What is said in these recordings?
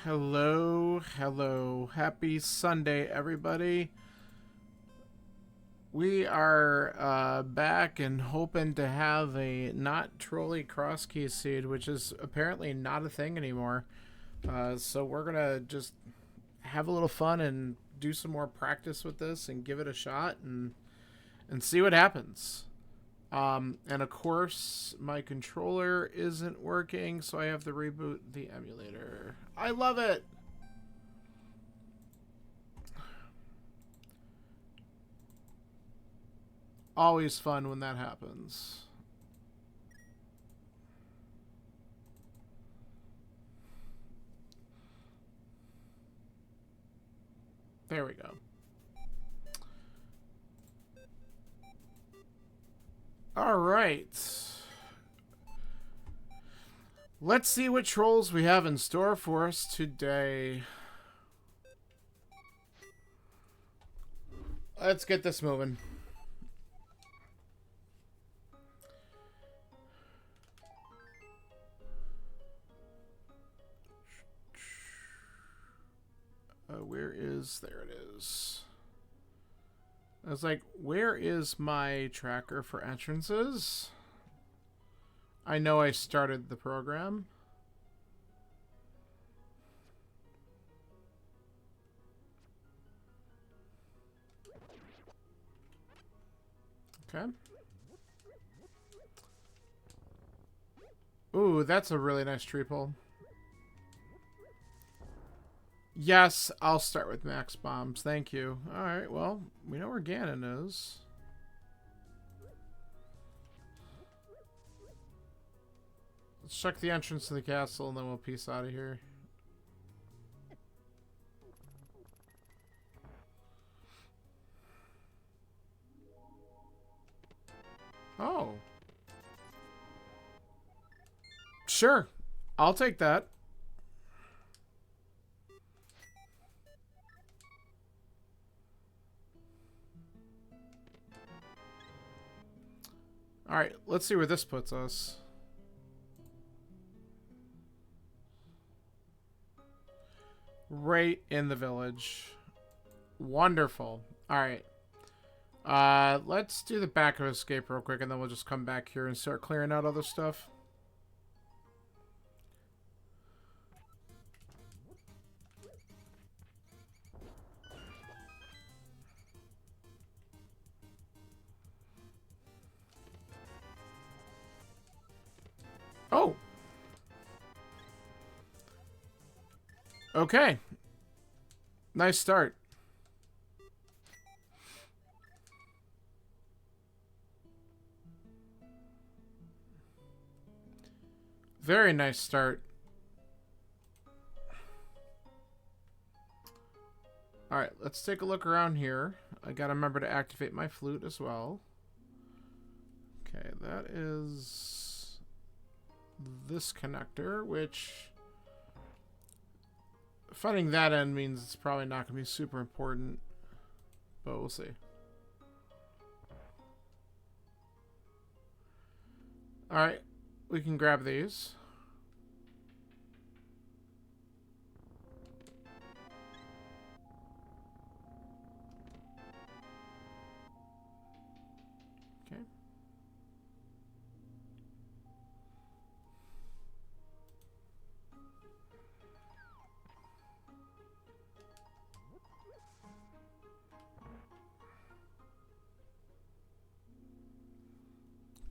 Hello, hello. Happy Sunday, everybody. We are back and hoping to have a not trolley crosskeys seed, which is apparently not a thing anymore. So we're going to just have a little fun and do some more practice with this and give it a shot and see what happens. And of course, my controller isn't working, so I have to reboot the emulator. I love it! Always fun when that happens. There we go. All right. Let's see what trolls we have in store for us today. Let's get this moving. There it is. I was like, where is my tracker for entrances? I know I started the program. Okay. Ooh, that's a really nice tree pull. Yes, I'll start with max bombs. Thank you. Alright, well, we know where Ganon is. Let's check the entrance to the castle and then we'll peace out of here. Oh. Sure. I'll take that. Alright, let's see where this puts us. Right in the village. Wonderful. Alright. Let's do the back of escape real quick and then we'll just come back here and start clearing out other stuff. Oh! Okay. Nice start. Very nice start. Alright, let's take a look around here. I gotta remember to activate my flute as well. Okay, that is this connector, which finding that end means it's probably not going to be super important, but we'll see. Alright, we can grab these. Okay.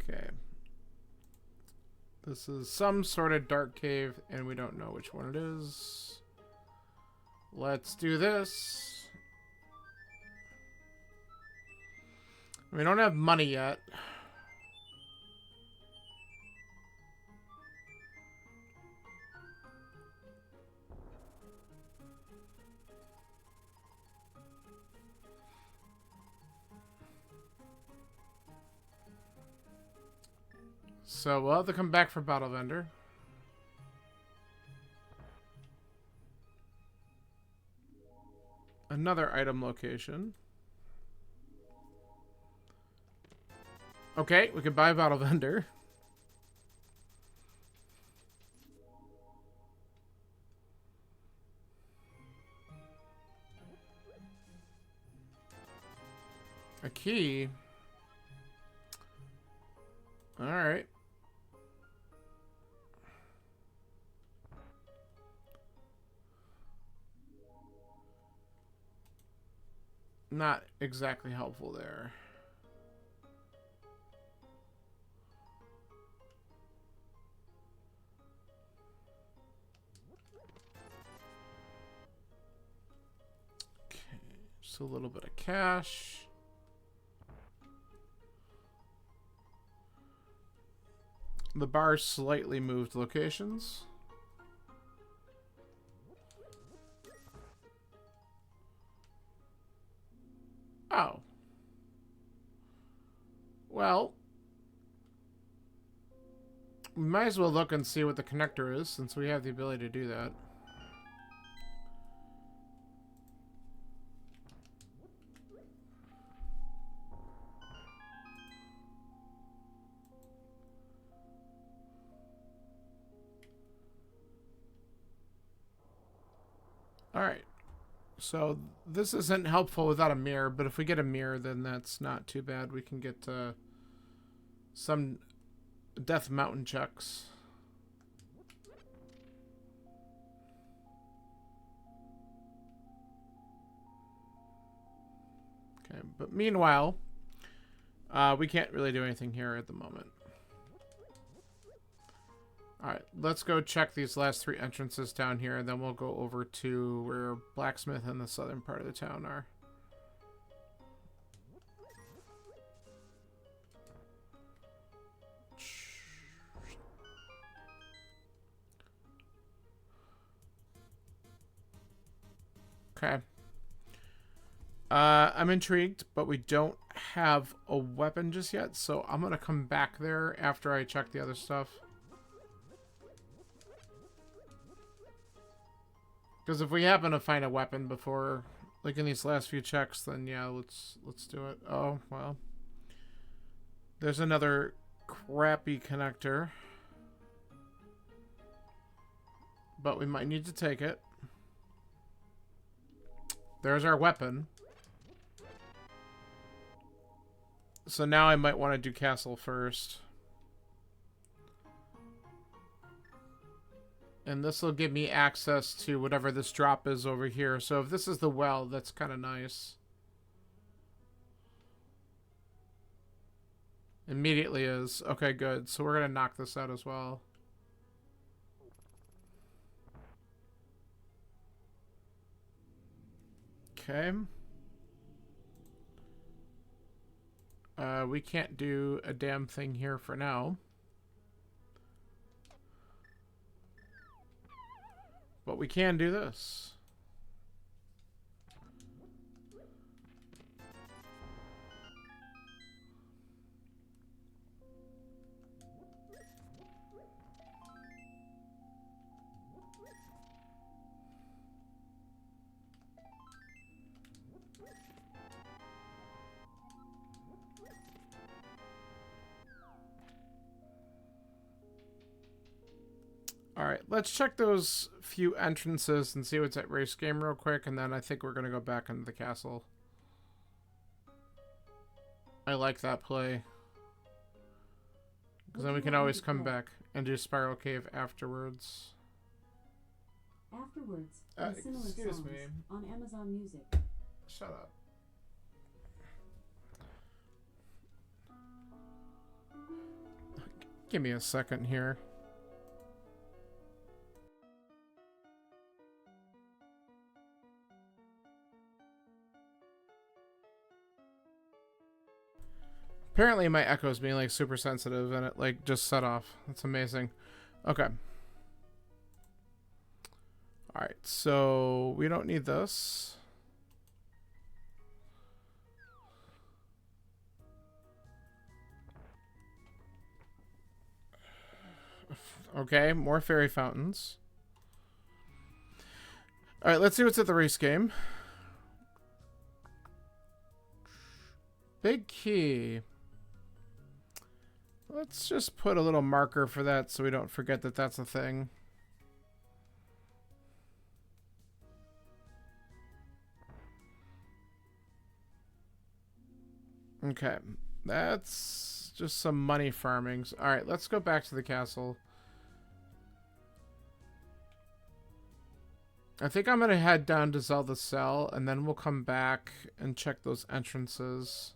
Okay. This is some sort of dark cave, and we don't know which one it is. Let's do this. We don't have money yet. So we'll have to come back for Battle Vendor. Another item location. Okay, we can buy a Battle Vendor. key. Alright. Not exactly helpful there. Okay, just a little bit of cash. The bar slightly moved locations. Oh. Well, we might as well look and see what the connector is, since we have the ability to do that. Alright. So, this isn't helpful without a mirror, but if we get a mirror, then that's not too bad. We can get some Death Mountain checks. Okay, but meanwhile, we can't really do anything here at the moment. Alright, let's go check these last 3 entrances down here, and then we'll go over to where Blacksmith and the southern part of the town are. Okay. I'm intrigued, but we don't have a weapon just yet, so I'm gonna come back there after I check the other stuff. Because if we happen to find a weapon before, like in these last few checks, then yeah, let's do it. Oh, well. There's another crappy connector. But we might need to take it. There's our weapon. So now I might want to do castle first. And this will give me access to whatever this drop is over here. So if this is the well, that's kind of nice. Immediately is. Okay, good. So we're going to knock this out as well. Okay. We can't do a damn thing here for now. But we can do this. Alright, let's check those few entrances and see what's at race game real quick, and then I think we're going to go back into the castle. I like that play. Because then we can always come back and do Spiral Cave afterwards. Afterwards, and similar excuse songs me. on Amazon Music. Shut up. Give me a second here. Apparently my echo's being like super sensitive and it like just set off. That's amazing. Okay. Alright, so we don't need this. Okay, more fairy fountains. Alright, let's see what's at the race game. Big key. Let's just put a little marker for that so we don't forget that that's a thing. Okay. That's just some money farmings. Alright, let's go back to the castle. I think I'm going to head down to Zelda's cell, and then we'll come back and check those entrances.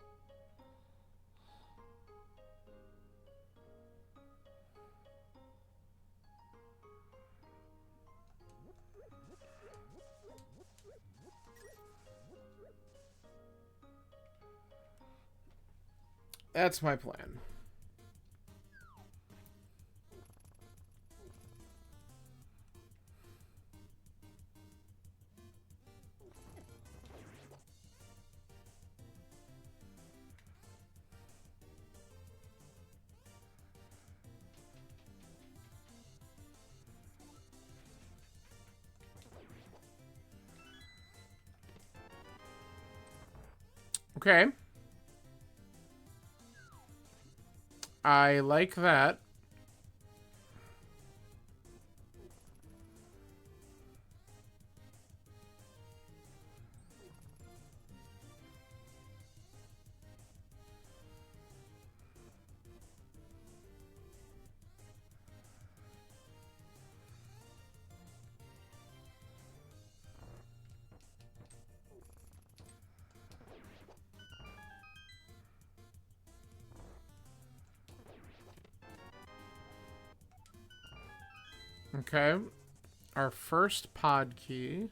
That's my plan. Okay. I like that. Okay. Our first pod key.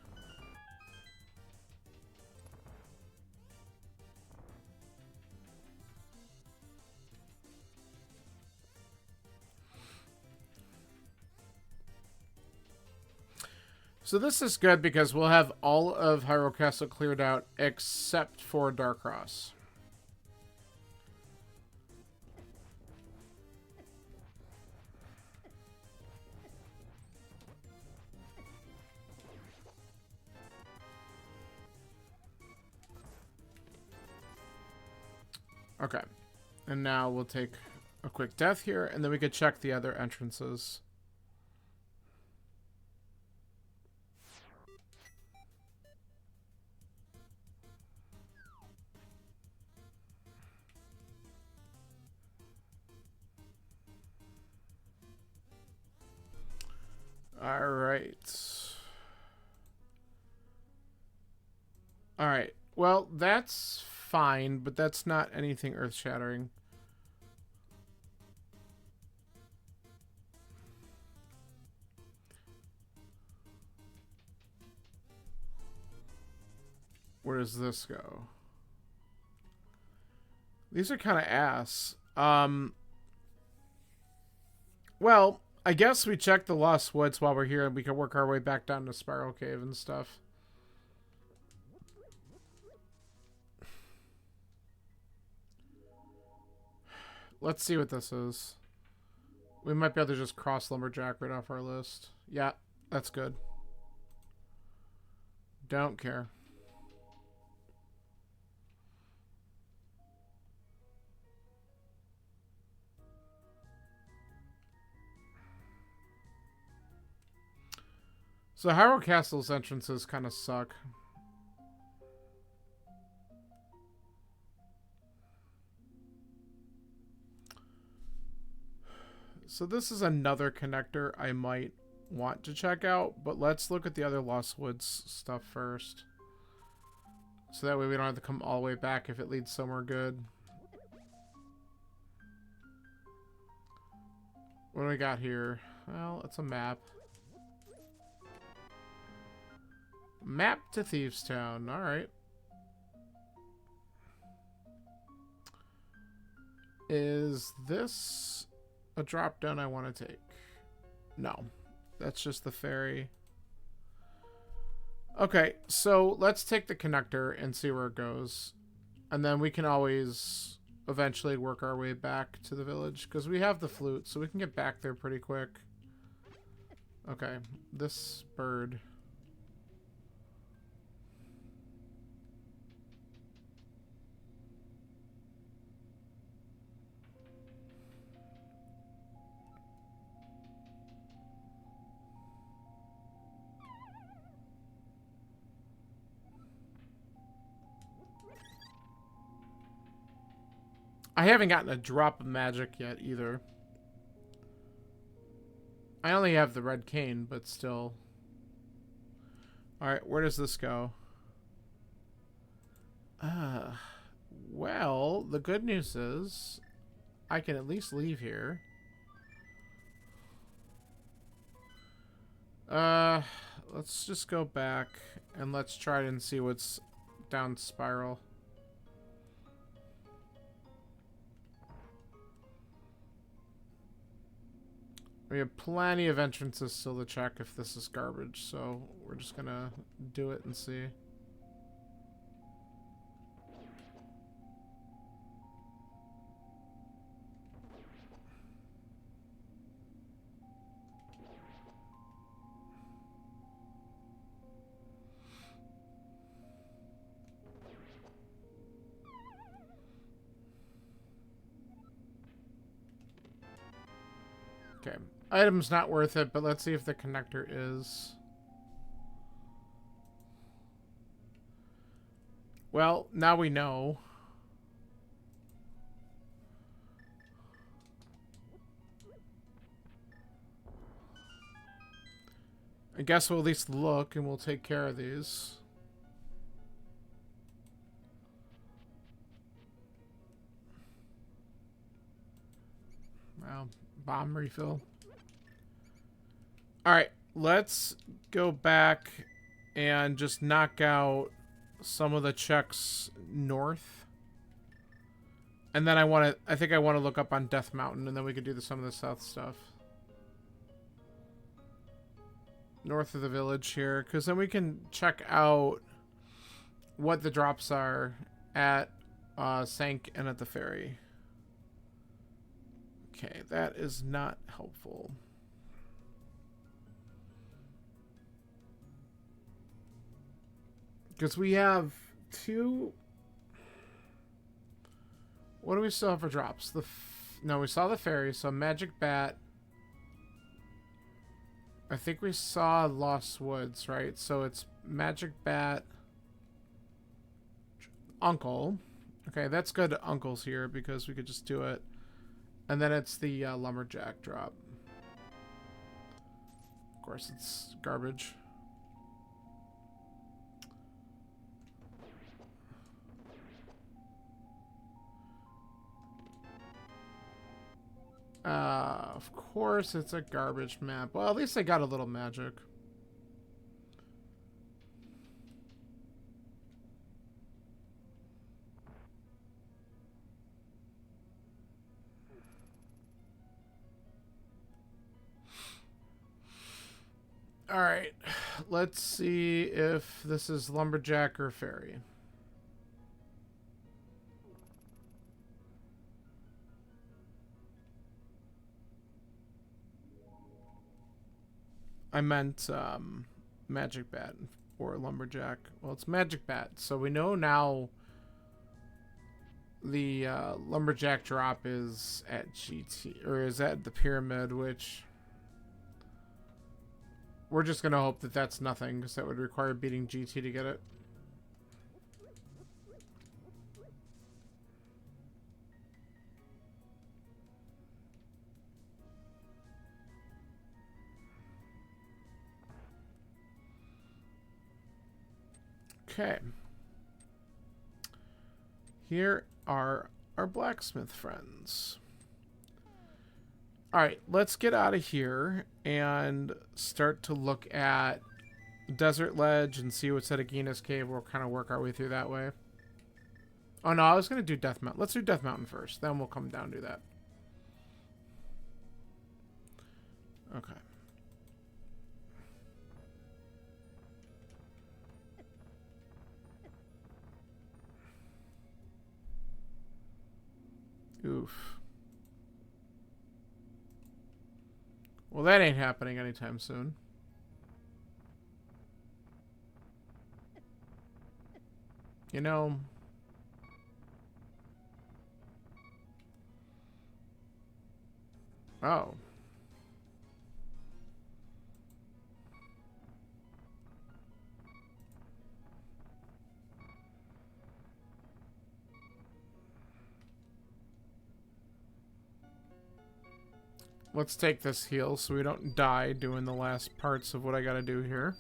So this is good because we'll have all of Hyrule Castle cleared out except for Darkross. Okay. And now we'll take a quick death here, and then we could check the other entrances. Alright. Alright. Well, that's fine, but that's not anything earth-shattering. Where does this go? These are kind of ass. Well, I guess we check the Lost Woods while we're here, and we can work our way back down to Spiral Cave and stuff. Let's see what this is. We might be able to just cross Lumberjack right off our list. Yeah, that's good. Don't care. So Hyrule Castle's entrances kind of suck. So this is another connector I might want to check out, but let's look at the other Lost Woods stuff first. So that way we don't have to come all the way back if it leads somewhere good. What do we got here? Well, it's a map. Map to Thieves Town. Alright. Is this a drop down I want to take? No. That's just the ferry. Okay, so let's take the connector and see where it goes. And then we can always eventually work our way back to the village. Because we have the flute, so we can get back there pretty quick. Okay, this bird. I haven't gotten a drop of magic yet either. I only have the red cane, but still. Alright, where does this go? Well, the good news is I can at least leave here. Let's just go back and let's try and see what's down spiral. We have plenty of entrances still to check if this is garbage, so we're just gonna do it and see. Okay. Item's not worth it, but let's see if the connector is. Well, now we know. I guess we'll at least look and we'll take care of these. Wow. Bomb refill. Alright, let's go back and just knock out some of the checks north. And then I think I want to look up on Death Mountain, and then we could do some of the south stuff. North of the village here, because then we can check out what the drops are at Sank and at the ferry. Okay, that is not helpful. Because we have two... What do we still have for drops? No, we saw the ferry, so Magic Bat. I think we saw Lost Woods, right? So it's Magic Bat, Uncle. Okay, that's good. Uncle's here because we could just do it. And then it's the Lumberjack drop. Of course, it's garbage. Of course it's a garbage map. Well, at least I got a little magic. Alright, let's see if this is Lumberjack or Ferry. I meant Magic Bat or Lumberjack. Well, it's Magic Bat, so we know now the Lumberjack drop is at GT, or is at the Pyramid, which we're just going to hope that that's nothing, because that would require beating GT to get it. Okay. Here are our blacksmith friends. Alright, let's get out of here and start to look at Desert Ledge and see what's at Agina's Cave. We'll kind of work our way through that way. Oh no, I was going to do Death Mountain. Let's do Death Mountain first. Then we'll come down to that. Okay. Oof. Well, that ain't happening anytime soon. You know... Oh. let's take this heal so we don't die doing the last parts of what I gotta do here.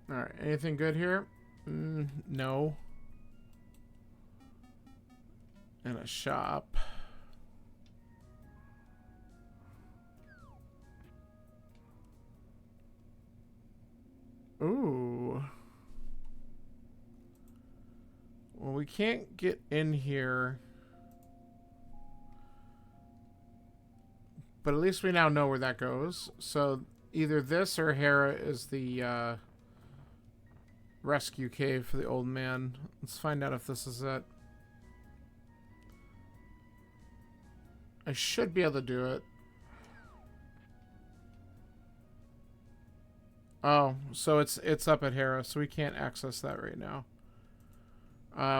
Alright, anything good here? No. And a shop. Ooh. Well, we can't get in here. But at least we now know where that goes. So either this or Hera is the rescue cave for the old man. Let's find out if this is it. I should be able to do it. Oh, so it's up at Hera, so we can't access that right now.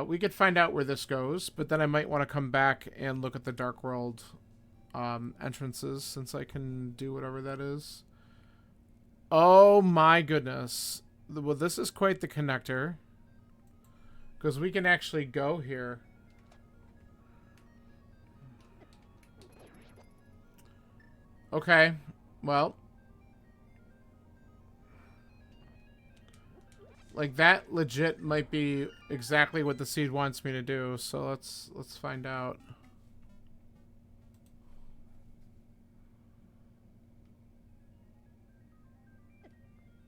We could find out where this goes, but then I might want to come back and look at the Dark World entrances, since I can do whatever that is. Oh my goodness. Well, this is quite the connector. Because we can actually go here. Okay. Well. Like, that legit might be exactly what the seed wants me to do. So let's find out.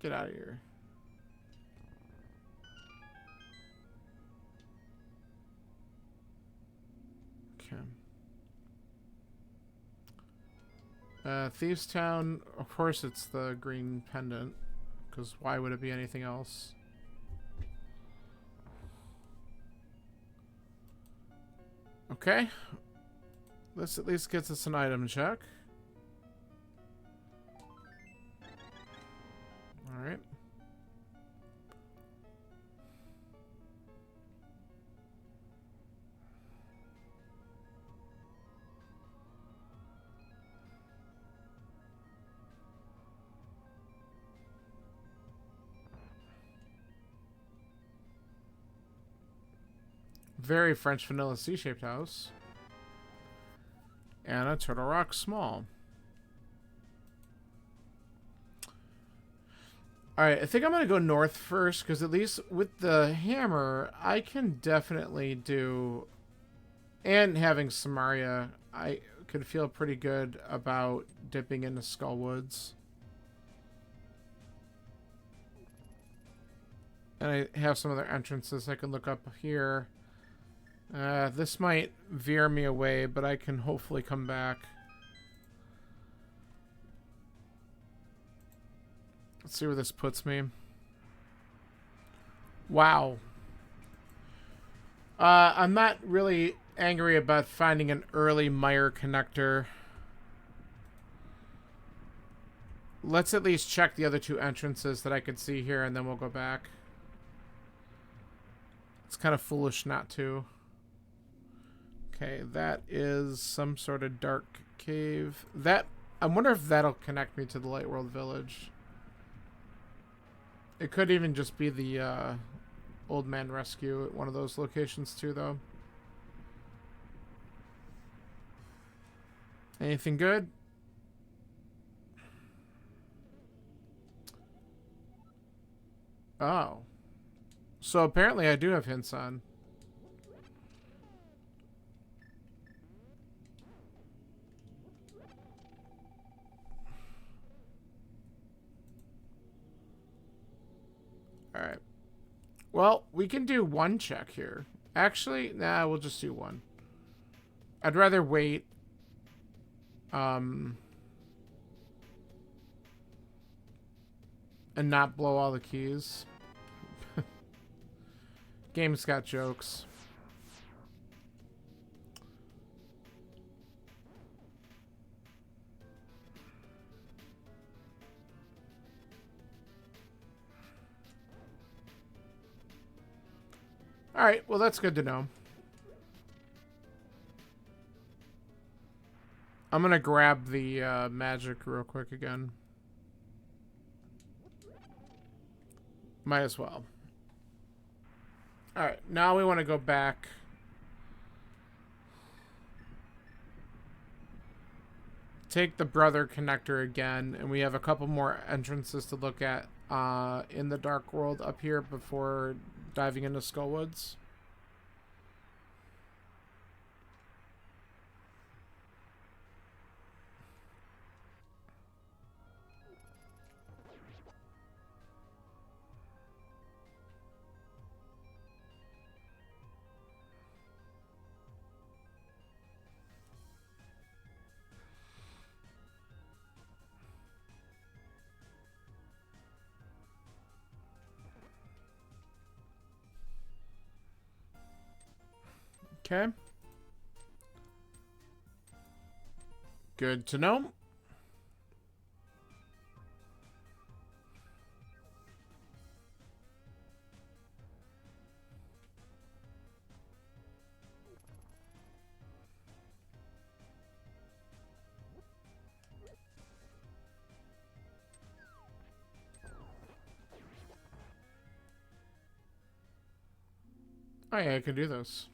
Get out of here. Thieves Town, of course it's the green pendant, because why would it be anything else? Okay. This at least gets us an item check. Alright. Very French vanilla C-shaped house. And a Turtle Rock small. Alright, I think I'm going to go north first, because at least with the hammer, I can definitely do... And having Samaria, I could feel pretty good about dipping into Skullwoods. And I have some other entrances I can look up here. This might veer me away, but I can hopefully come back. Let's see where this puts me. Wow. I'm not really angry about finding an early mire connector. Let's at least check the other two entrances that I could see here, and then we'll go back. It's kind of foolish not to. Okay, that is some sort of dark cave. That, I wonder if that'll connect me to the Lightworld Village. It could even just be the Old Man Rescue at one of those locations too, though. Anything good? Oh. So apparently I do have hints on. Alright. Well, we can do one check here. Actually, nah, we'll just do one. I'd rather wait. And not blow all the keys. Game's got jokes. Alright, well that's good to know. I'm gonna grab the magic real quick again. Might as well. Alright, now we want to go back. Take the brother connector again, and we have a couple more entrances to look at in the Dark World up here before diving into Skullwoods. Okay. Good to know. Oh yeah, I can do this.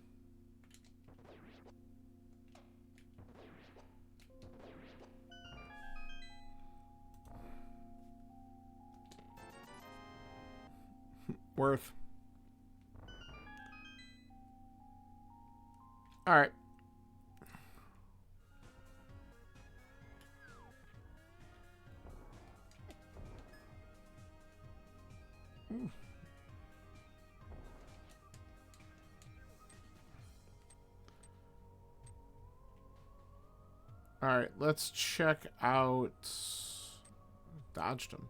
Worth. Alright. Alright, let's check out... Dodged him.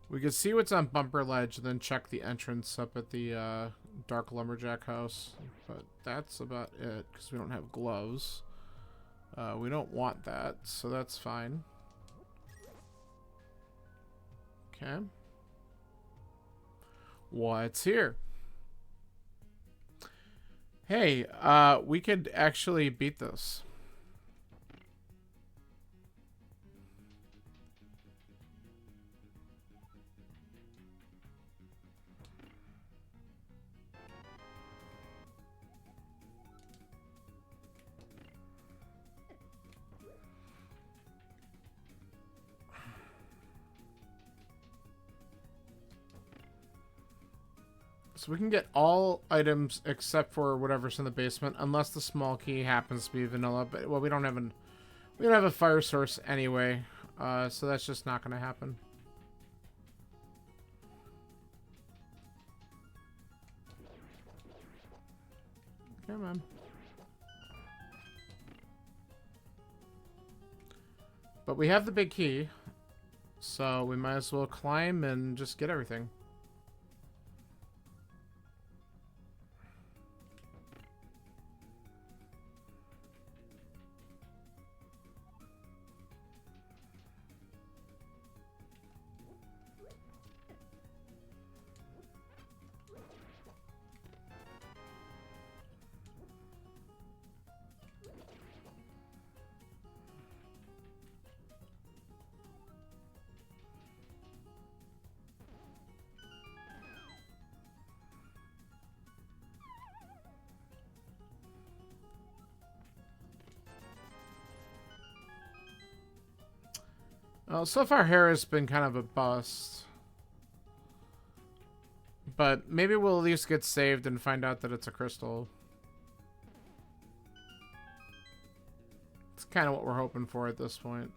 We could see what's on Bumper Ledge and then check the entrance up at the Dark Lumberjack house. But that's about it, because we don't have gloves. We don't want that, so that's fine. Okay. What's here? Hey, we could actually beat this. So we can get all items except for whatever's in the basement, unless the small key happens to be vanilla. But well, we don't have a fire source anyway, so that's just not going to happen. Come on. But we have the big key, so we might as well climb and just get everything. Well, so far Hera's been kind of a bust. But maybe we'll at least get saved and find out that it's a crystal. It's kind of what we're hoping for at this point.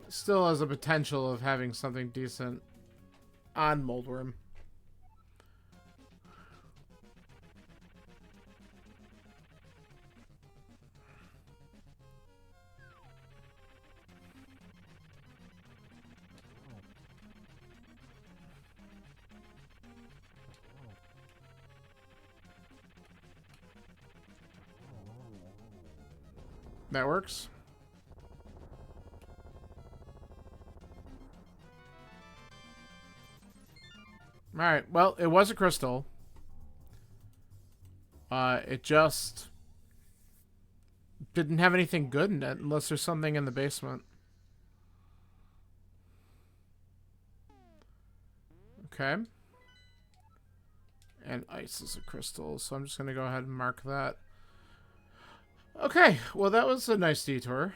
Still has a potential of having something decent on Moldworm. That works. Alright, well, it was a crystal. It just didn't have anything good in it unless there's something in the basement. Okay. And ice is a crystal, so I'm just going to go ahead and mark that. Okay, well, that was a nice detour.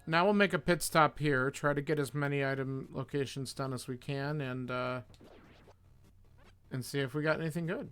Now we'll make a pit stop here, try to get as many item locations done as we can, and see if we got anything good.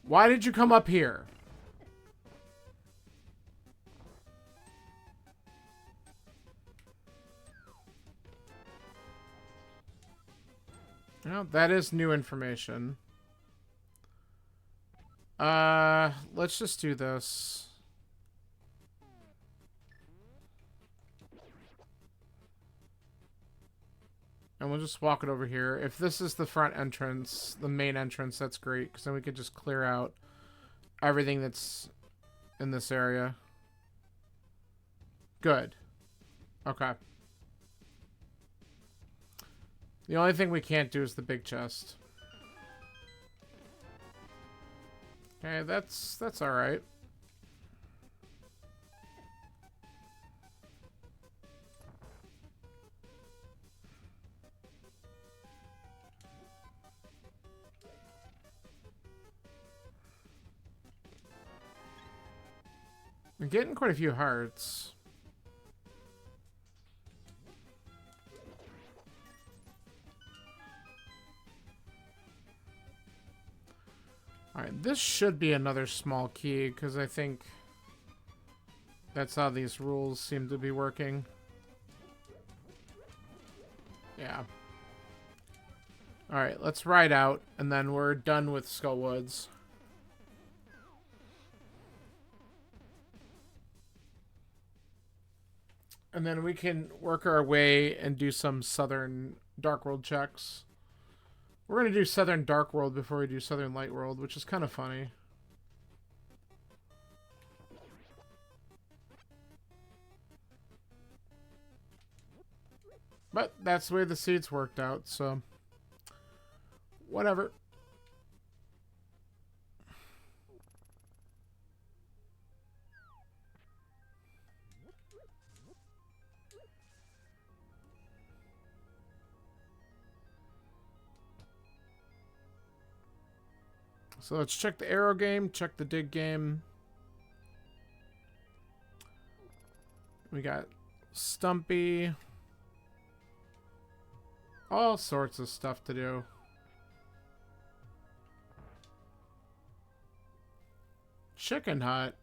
Why did you come up here? Well, that is new information. Let's just do this. And we'll just walk it over here. If this is the front entrance, the main entrance, that's great, because then we could just clear out everything that's in this area. Good. Okay. The only thing we can't do is the big chest. Okay, that's all right. I'm getting quite a few hearts. Alright, this should be another small key, because I think that's how these rules seem to be working. Yeah. Alright, let's ride out, and then we're done with Skullwoods. And then we can work our way and do some Southern Dark World checks. We're going to do Southern Dark World before we do Southern Light World, which is kind of funny. But that's the way the seeds worked out, so whatever. So let's check the arrow game, check the dig game. We got Stumpy. All sorts of stuff to do. Chicken Hut.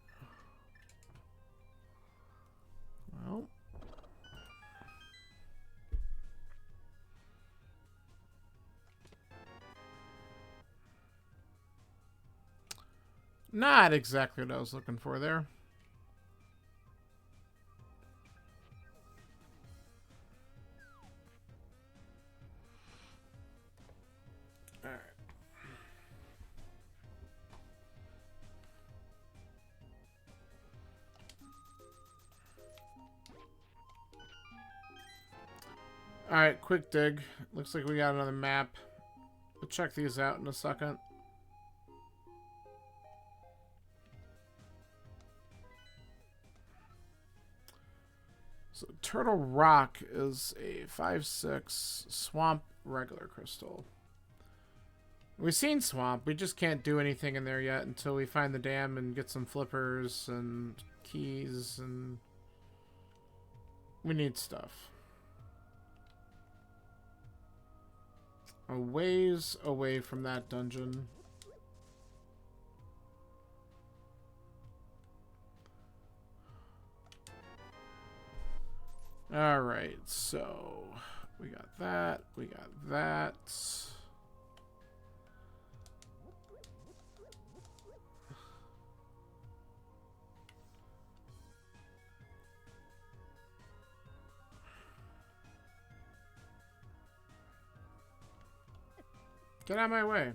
Well. Not exactly what I was looking for there. Alright. Alright, quick dig. Looks like we got another map. We'll check these out in a second. So Turtle Rock is a 5/6 swamp regular crystal. We've seen swamp. We just can't do anything in there yet until we find the dam and get some flippers and keys, and we need stuff. A ways away from that dungeon. Alright, so we got that, we got that. Get out of my way.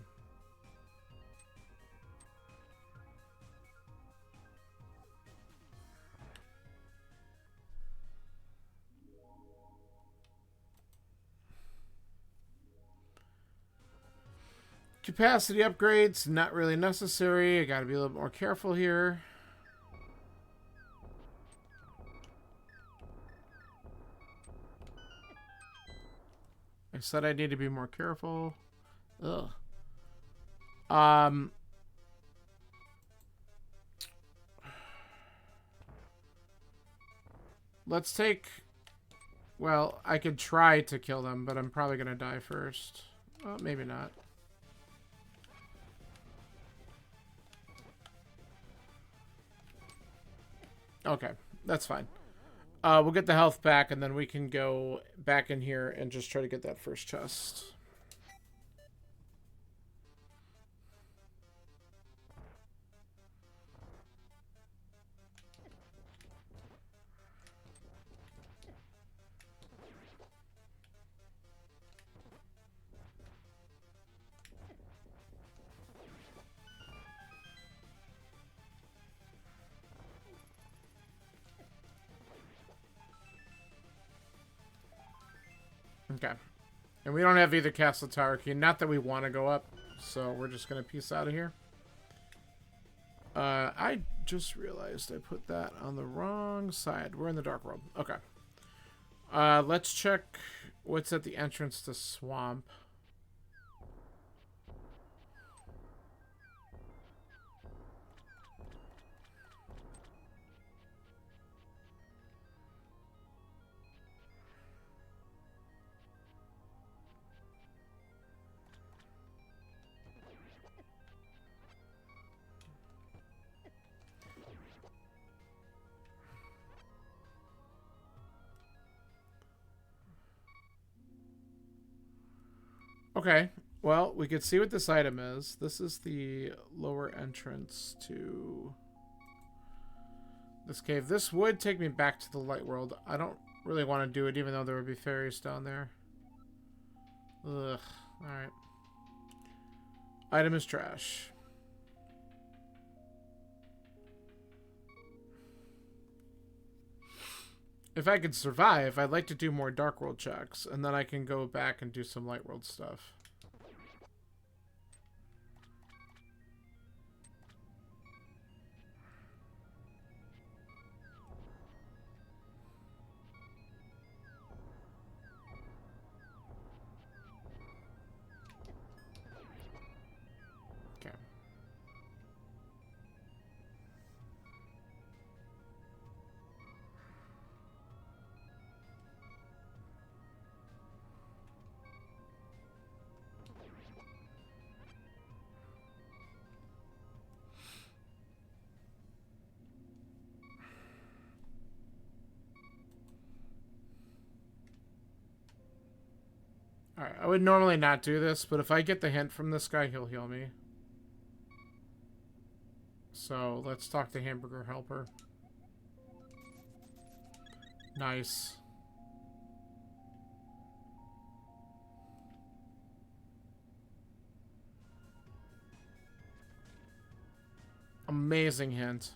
Capacity upgrades, not really necessary. I gotta be a little bit more careful here. I said I need to be more careful. Ugh. Let's take... Well, I could try to kill them, but I'm probably gonna die first. Well, maybe not. Okay, that's fine. We'll get the health back, and then we can go back in here and just try to get that first chest. Okay. And we don't have either castle tower key. Not that we want to go up, so we're just going to peace out of here. I just realized I put that on the wrong side. We're in the dark world. Okay. Let's check what's at the entrance to Swamp. Okay, well, we could see what this item is. This is the lower entrance to this cave. This would take me back to the light world. I don't really want to do it, even though there would be fairies down there. Ugh, alright. Item is trash. If I could survive, I'd like to do more Dark World checks, and then I can go back and do some Light World stuff. Okay. Alright, I would normally not do this, but if I get the hint from this guy, he'll heal me. So, let's talk to Hamburger Helper. Nice. Amazing hint.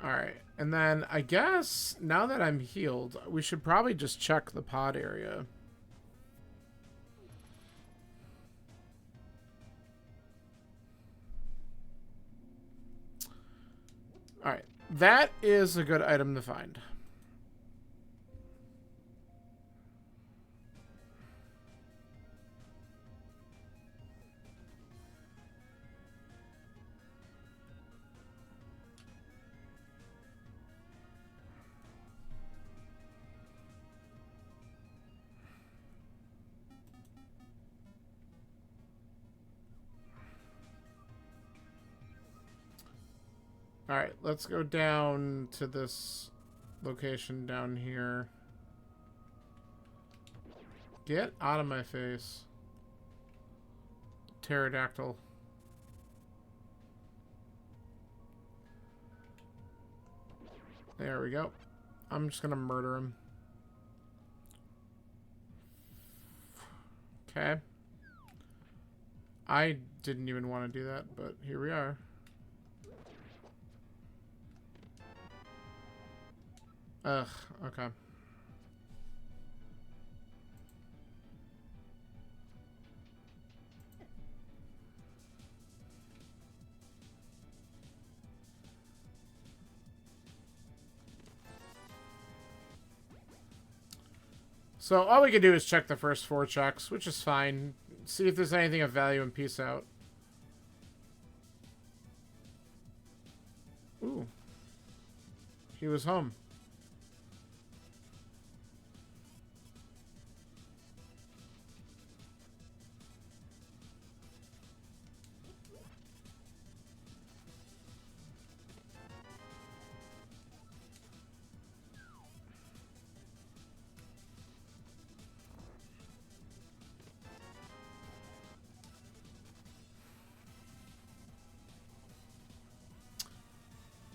Alright, and then I guess now that I'm healed, we should probably just check the pod area. Alright, that is a good item to find. Alright, let's go down to this location down here. Get out of my face. Pterodactyl. There we go. I'm just gonna murder him. Okay. I didn't even want to do that, but here we are. Ugh, okay. So all we can do is check the first 4 checks, which is fine. See if there's anything of value and peace out. Ooh. He was home.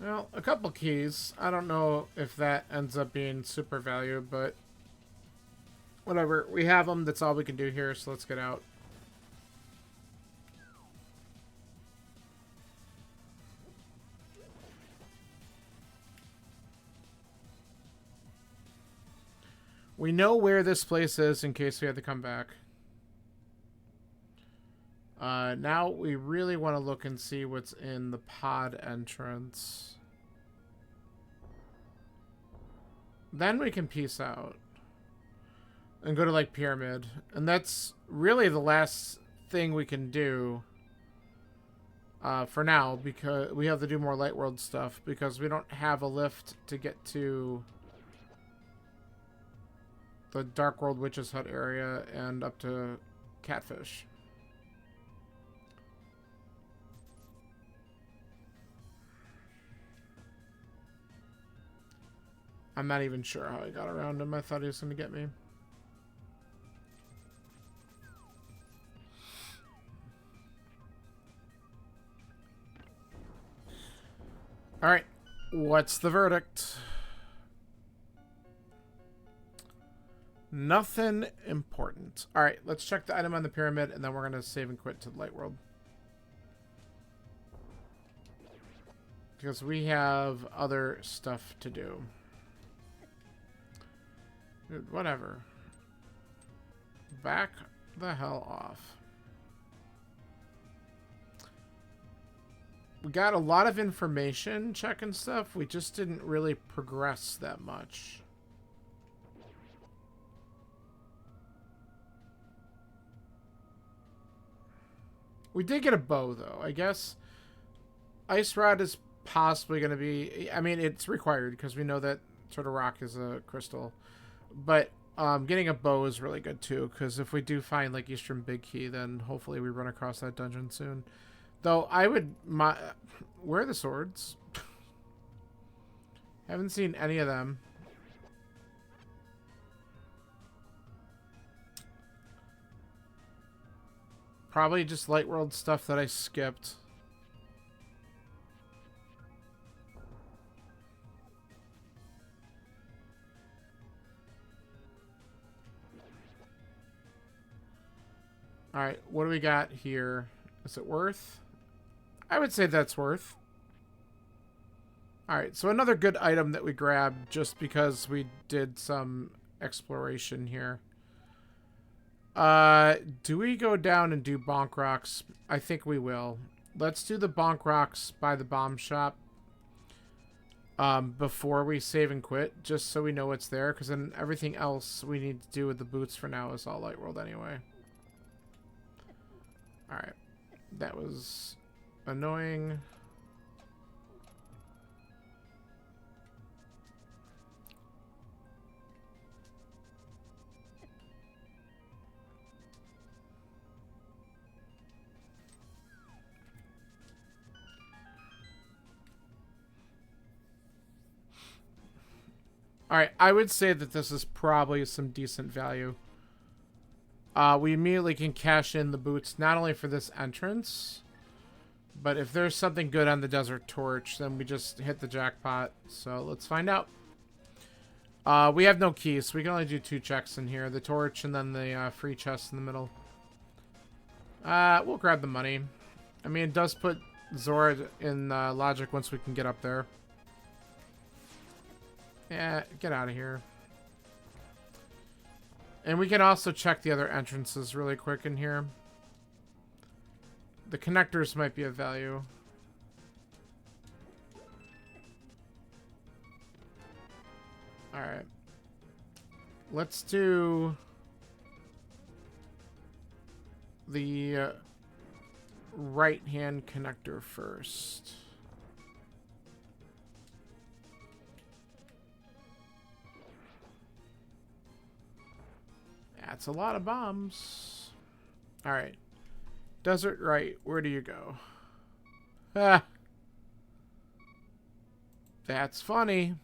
Well, a couple keys. I don't know if that ends up being super value, but whatever. We have them. That's all we can do here, so let's get out. We know where this place is in case we have to come back. Now we really want to look and see what's in the pod entrance. Then we can peace out. And go to, like, Pyramid. And that's really the last thing we can do. For now, because we have to do more Light World stuff. Because we don't have a lift to get to the Dark World Witch's Hut area and up to Catfish. I'm not even sure how I got around him. I thought he was going to get me. Alright. What's the verdict? Nothing important. Alright, let's check the item on the pyramid, and then we're going to save and quit to the Light World. Because we have other stuff to do. Dude, whatever. Back the hell off. We got a lot of information checking stuff. We just didn't really progress that much. We did get a bow, though. I guess Ice Rod is possibly going to be... I mean, it's required because we know that sort of rock is a crystal. But getting a bow is really good, too, because if we do find, like, Eastern Big Key, then hopefully we run across that dungeon soon. Though, I would... where are the swords? Haven't seen any of them. Probably just Light World stuff that I skipped. Alright, what do we got here? Is it worth? I would say that's worth. Alright, so another good item that we grabbed just because we did some exploration here. Do we go down and do bonk rocks? I think we will. Let's do the bonk rocks by the bomb shop before we save and quit, just so we know what's there, because then everything else we need to do with the boots for now is all Light World anyway. Alright. That was annoying. Alright, I would say that this is probably some decent value. We immediately can cash in the boots, not only for this entrance, but if there's something good on the Desert Torch, then we just hit the jackpot. So let's find out. We have no keys, so we can only do 2 checks in here. The torch and then the free chest in the middle. We'll grab the money. I mean, it does put Zora in logic once we can get up there. Yeah, get out of here. And we can also check the other entrances really quick in here. The connectors might be of value. Alright. Let's do the right-hand connector first. That's a lot of bombs. Alright. Desert right, where do you go? Ah. That's funny.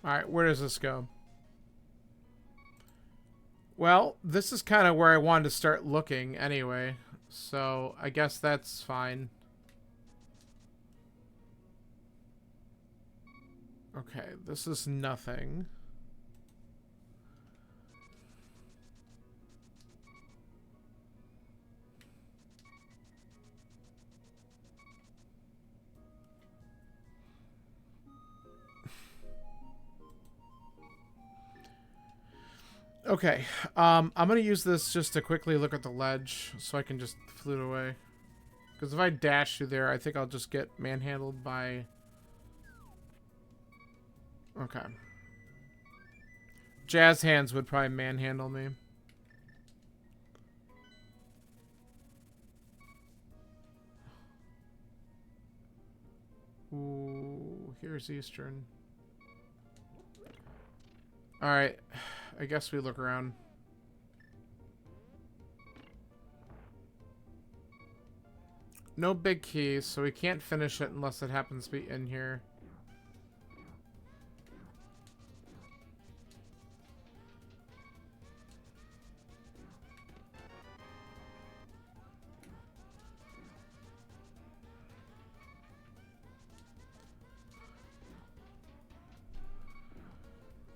Alright, where does this go? Well, this is kind of where I wanted to start looking anyway. So, I guess that's fine. Okay, this is nothing. Okay, I'm gonna use this just to quickly look at the ledge so I can just flute away. Because if I dash through there, I think I'll just get manhandled by... Okay. Jazz hands would probably manhandle me. Ooh, here's Eastern. Alright, I guess we look around. No big keys, so we can't finish it unless it happens to be in here.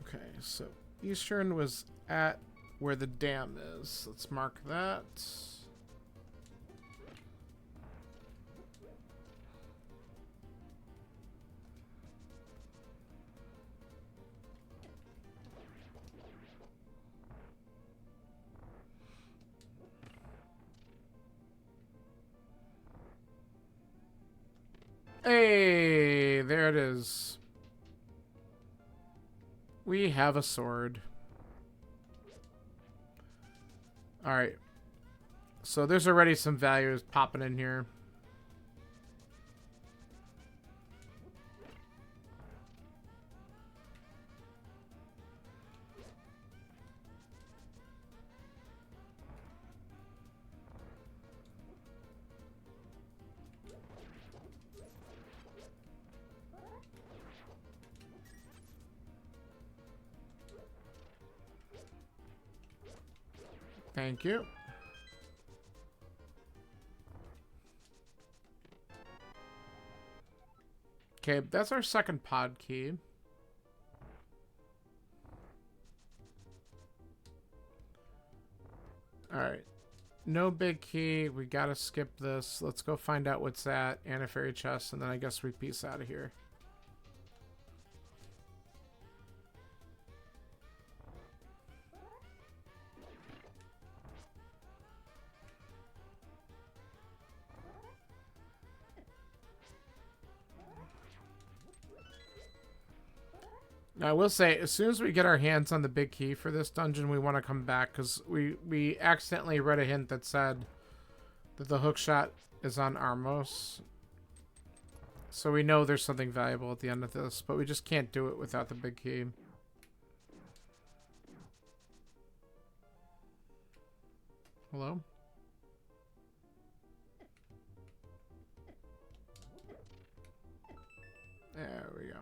Okay, so Eastern was at where the dam is. Let's mark that. Hey, there it is. We have a sword. Alright. So there's already some values popping in here. Thank you. Okay, that's our second pod key. Alright. No big key. We gotta skip this. Let's go find out what's at Antifairy chest, and then I guess we peace out of here. Now, I will say, as soon as we get our hands on the big key for this dungeon, we want to come back, because we accidentally read a hint that said that the hookshot is on Armos. So we know there's something valuable at the end of this, but we just can't do it without the big key. Hello? There we go.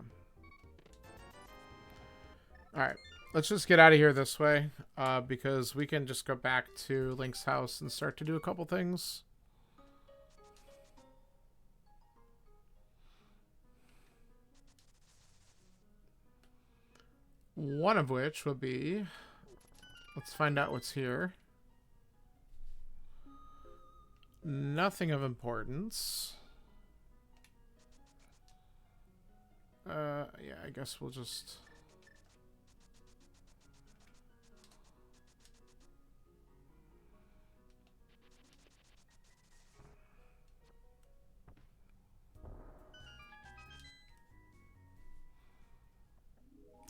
Alright. let's just get out of here this way, because we can just go back to Link's house and start to do a couple things. One of which will be, let's find out what's here. Nothing of importance. Yeah, I guess we'll just...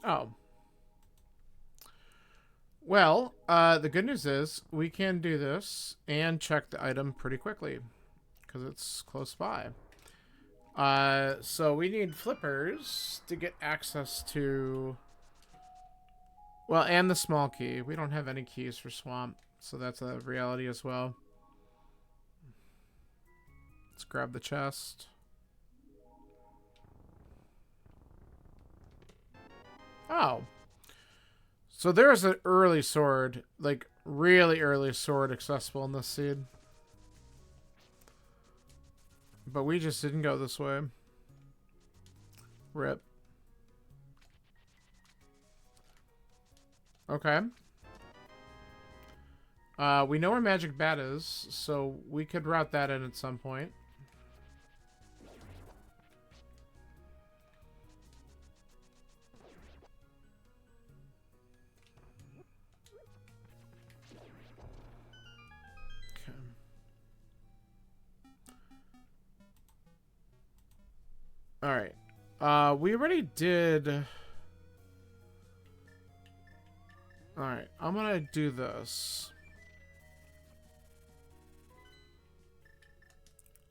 Oh. Well, the good news is we can do this and check the item pretty quickly because it's close by. So we need flippers to get access to... Well, and the small key. We don't have any keys for Swamp, so that's a reality as well. Let's grab the chest. Oh. So there's an early sword, like really early sword accessible in this seed. But we just didn't go this way. Rip. Okay. We know where Magic Bat is, so we could route that in at some point. Alright. We already did... Alright, I'm gonna do this.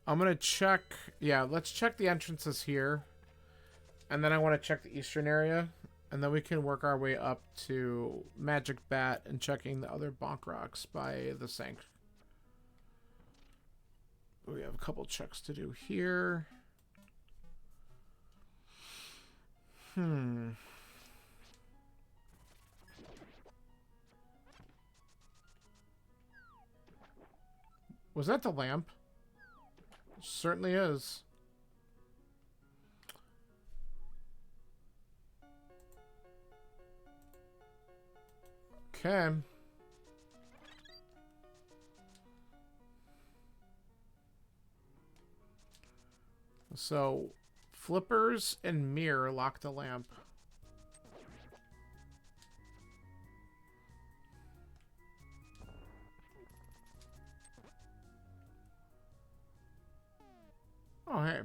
I'm gonna check... Yeah, let's check the entrances here. And then I want to check the eastern area. And then we can work our way up to Magic Bat and checking the other bonk rocks by the sink. We have a couple checks to do here. Was that the lamp? It certainly is. Okay. So, flippers and mirror lock the lamp. Oh, hey.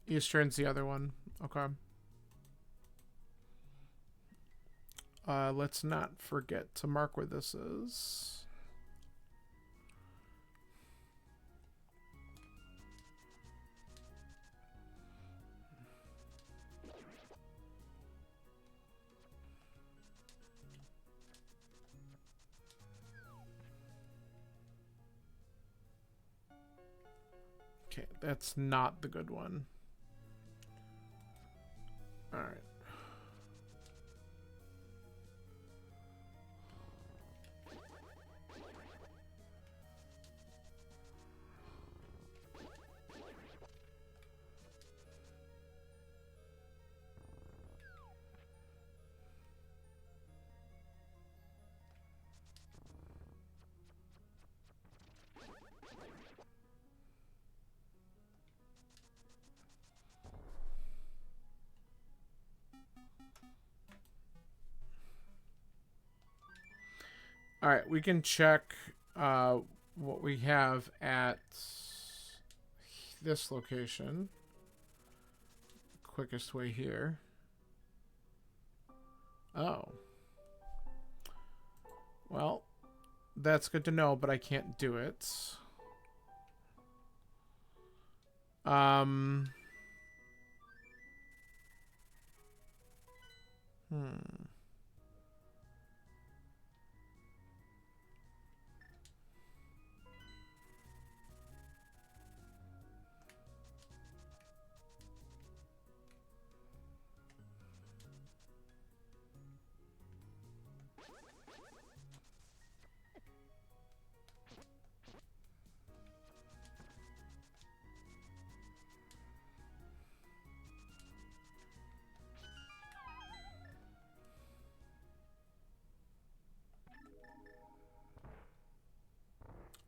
Eastern's the other one. Okay. Let's not forget to mark where this is. Okay, that's not the good one. All right. All right, we can check what we have at this location. Quickest way here. Oh. Well, that's good to know, but I can't do it.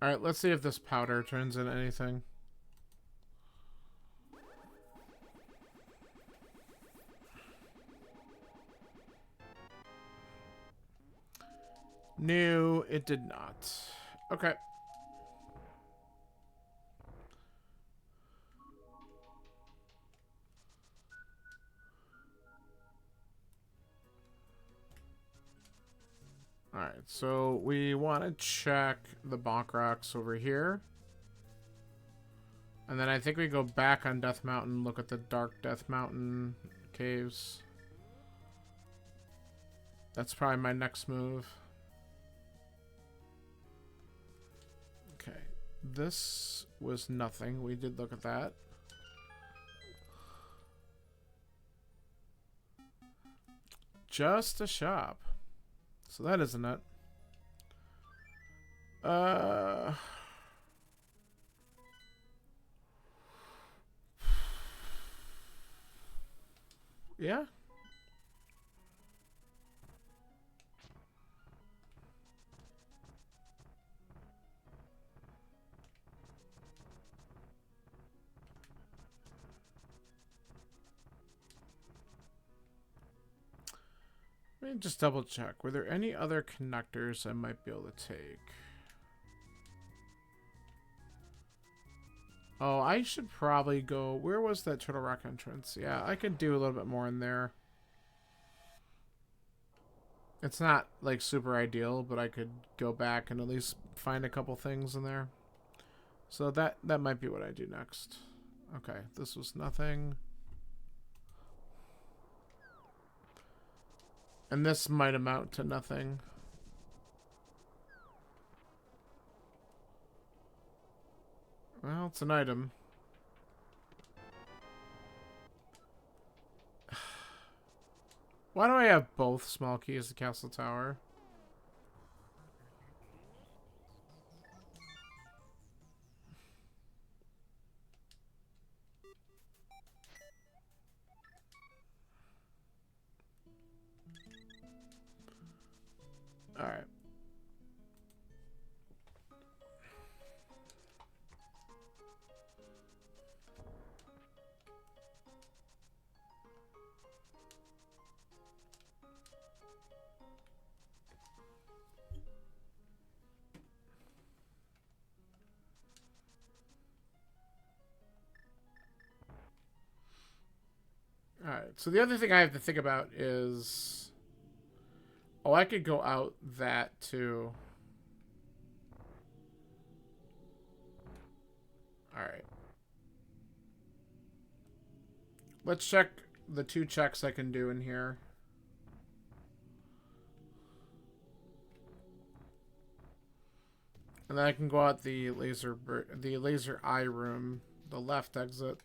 Alright, let's see if this powder turns into anything. No, it did not. Okay. Alright, so we want to check the bonk rocks over here. And then I think we go back on Death Mountain, look at the Dark Death Mountain caves. That's probably my next move. Okay, this was nothing. We did look at that. Just a shop. So that isn't it. Yeah. Let me just double check. Were there any other connectors I might be able to take? Oh, I should probably go... Where was that Turtle Rock entrance? Yeah, I could do a little bit more in there. It's not, like, super ideal, but I could go back and at least find a couple things in there. So that might be what I do next. Okay, this was nothing. And this might amount to nothing. Well, it's an item. Why do I have both small keys to Castle Tower? Alright. Alright, so the other thing I have to think about is... Oh, I could go out that too. Alright. Let's check the 2 checks I can do in here. And then I can go out the laser eye room, the left exit.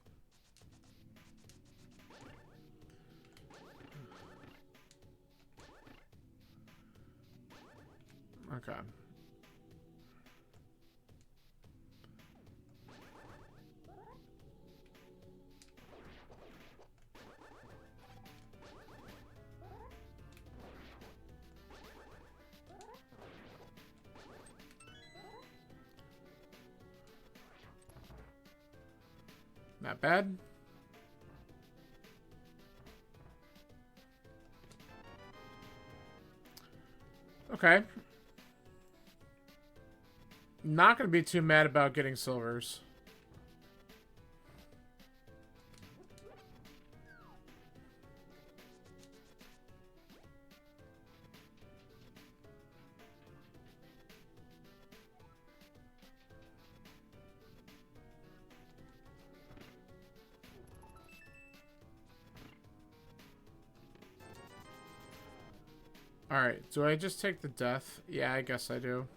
Okay. Not bad. Okay. Not going to be too mad about getting silvers. Alright, do I just take the death? Yeah, I guess I do.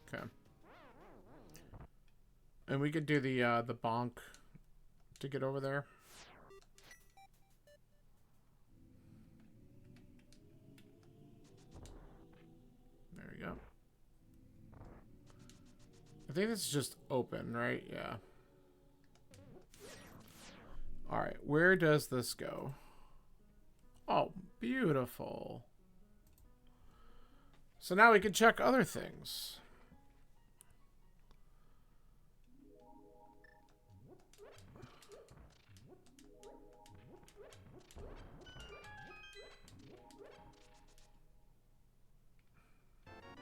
Okay. And we could do the bonk to get over there. There we go. I think this is just open, right? Yeah. Alright, where does this go? Oh, beautiful. So now we can check other things.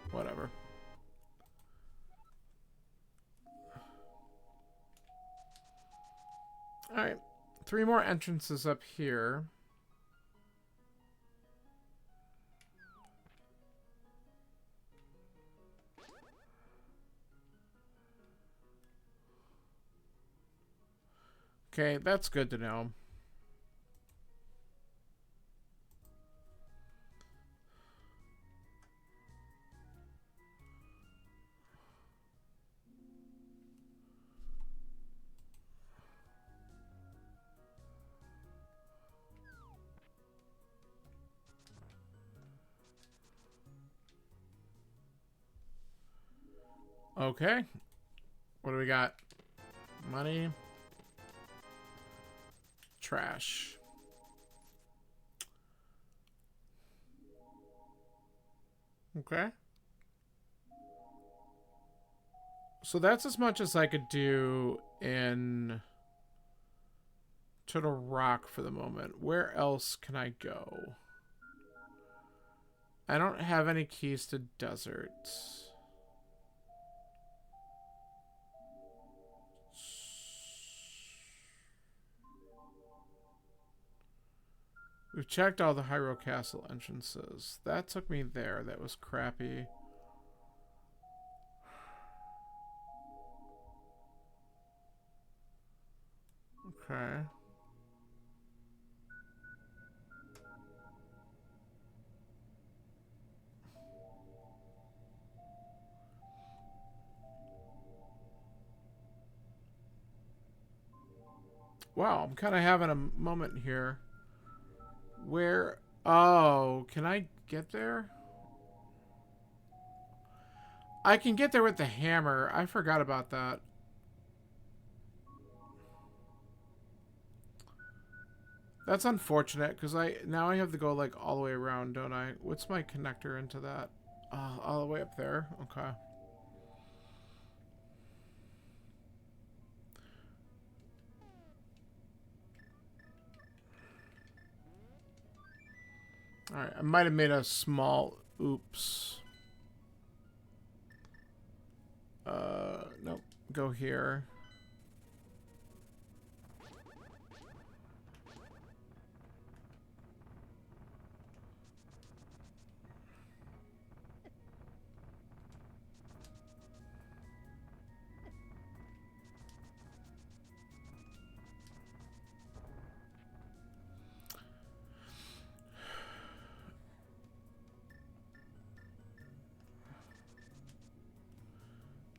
Whatever. Alright. 3 more entrances up here. Okay, that's good to know. Okay. What do we got? Money. Trash. Okay. So that's as much as I could do in Turtle Rock for the moment. Where else can I go? I don't have any keys to Desert. We've checked all the Hyrule Castle entrances. That took me there. That was crappy. Okay. Wow, I'm kind of having a moment here. Where... Oh, can I get there? I can get there with the hammer. I forgot about that. That's unfortunate, because now I have to go, like, all the way around, don't I? What's my connector into that? All the way up there? Okay. Alright, I might have made a small oops. Nope. Go here.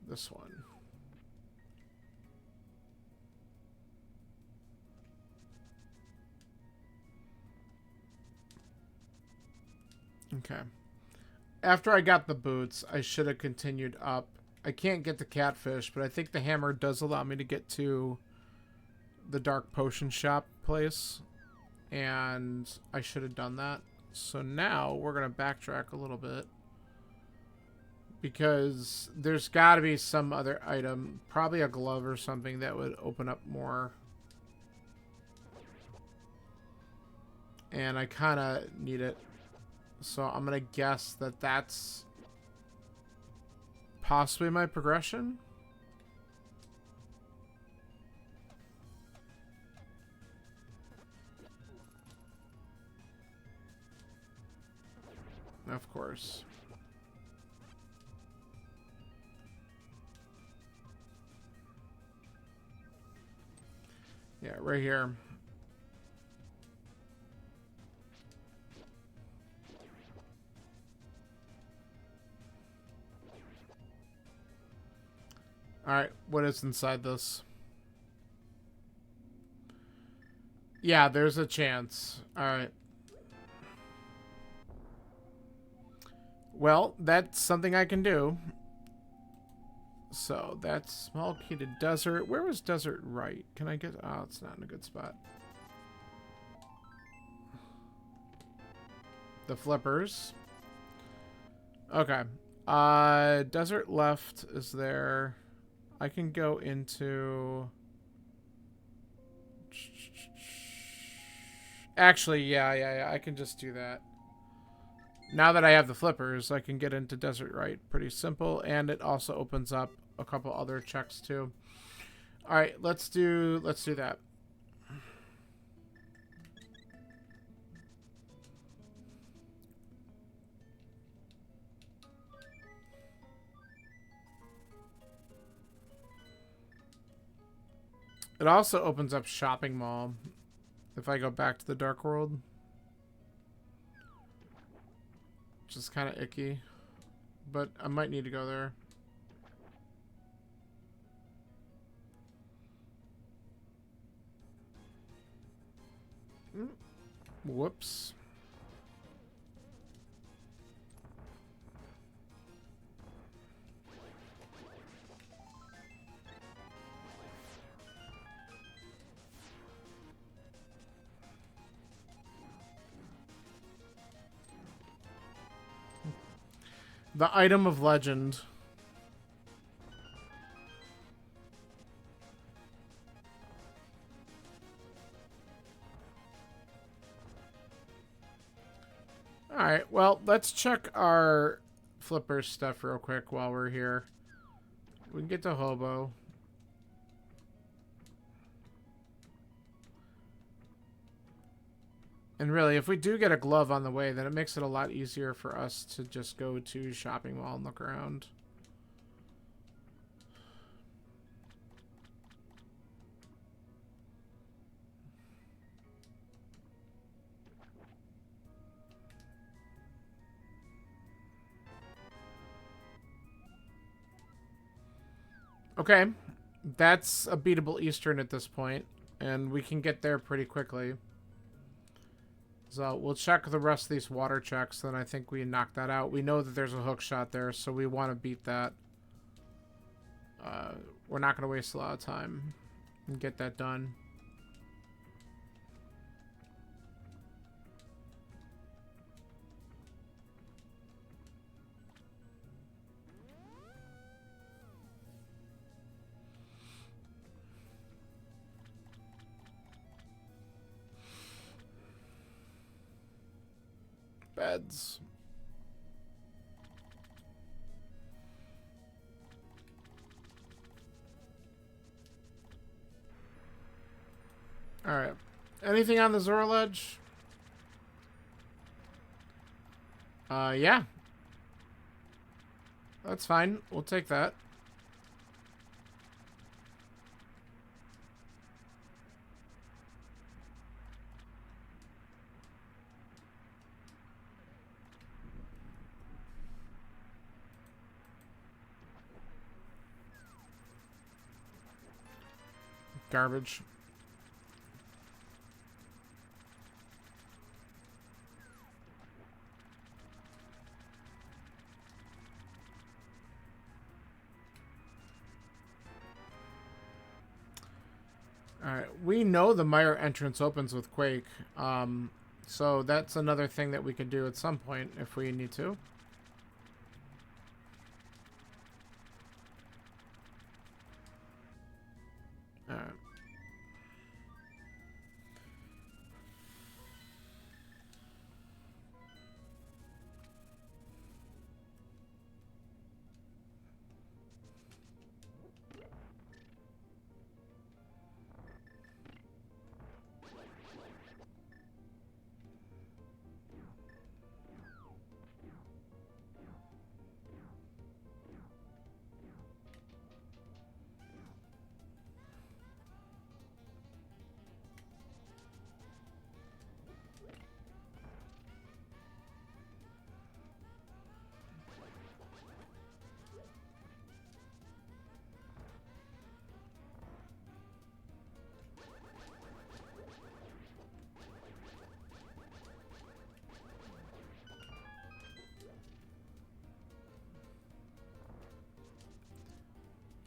This one. Okay. After I got the boots, I should have continued up. I can't get the catfish, but I think the hammer does allow me to get to the dark potion shop place. And I should have done that. So now we're going to backtrack a little bit. Because there's got to be some other item, probably a glove or something that would open up more. And I kind of need it. So I'm going to guess that that's possibly my progression. Of course. Yeah, right here. Alright, what is inside this? Yeah, there's a chance. Alright. Well, that's something I can do. So, that's small key to desert. Where was desert right? Can I get... Oh, it's not in a good spot. The flippers. Okay. Desert left is there. I can go into... Actually, yeah. I can just do that. Now that I have the flippers, I can get into desert right pretty simple, and it also opens up a couple other checks too. All right, let's do that. It also opens up shopping mall if I go back to the dark world, which is kind of icky, but I might need to go there. Whoops. The item of legend. Alright, well, let's check our flipper stuff real quick while we're here. We can get to Hobo. And really, if we do get a glove on the way, then it makes it a lot easier for us to just go to shopping mall and look around. Okay, that's a beatable Eastern at this point, and we can get there pretty quickly. So we'll check the rest of these water checks, then I think we knock that out. We know that there's a hook shot there, so we want to beat that. We're not going to waste a lot of time and get that done. Beds. Alright. Anything on the Zora ledge? Yeah. That's fine. We'll take that. Garbage. Alright, we know the Mire entrance opens with Quake, so that's another thing that we could do at some point if we need to. Alright.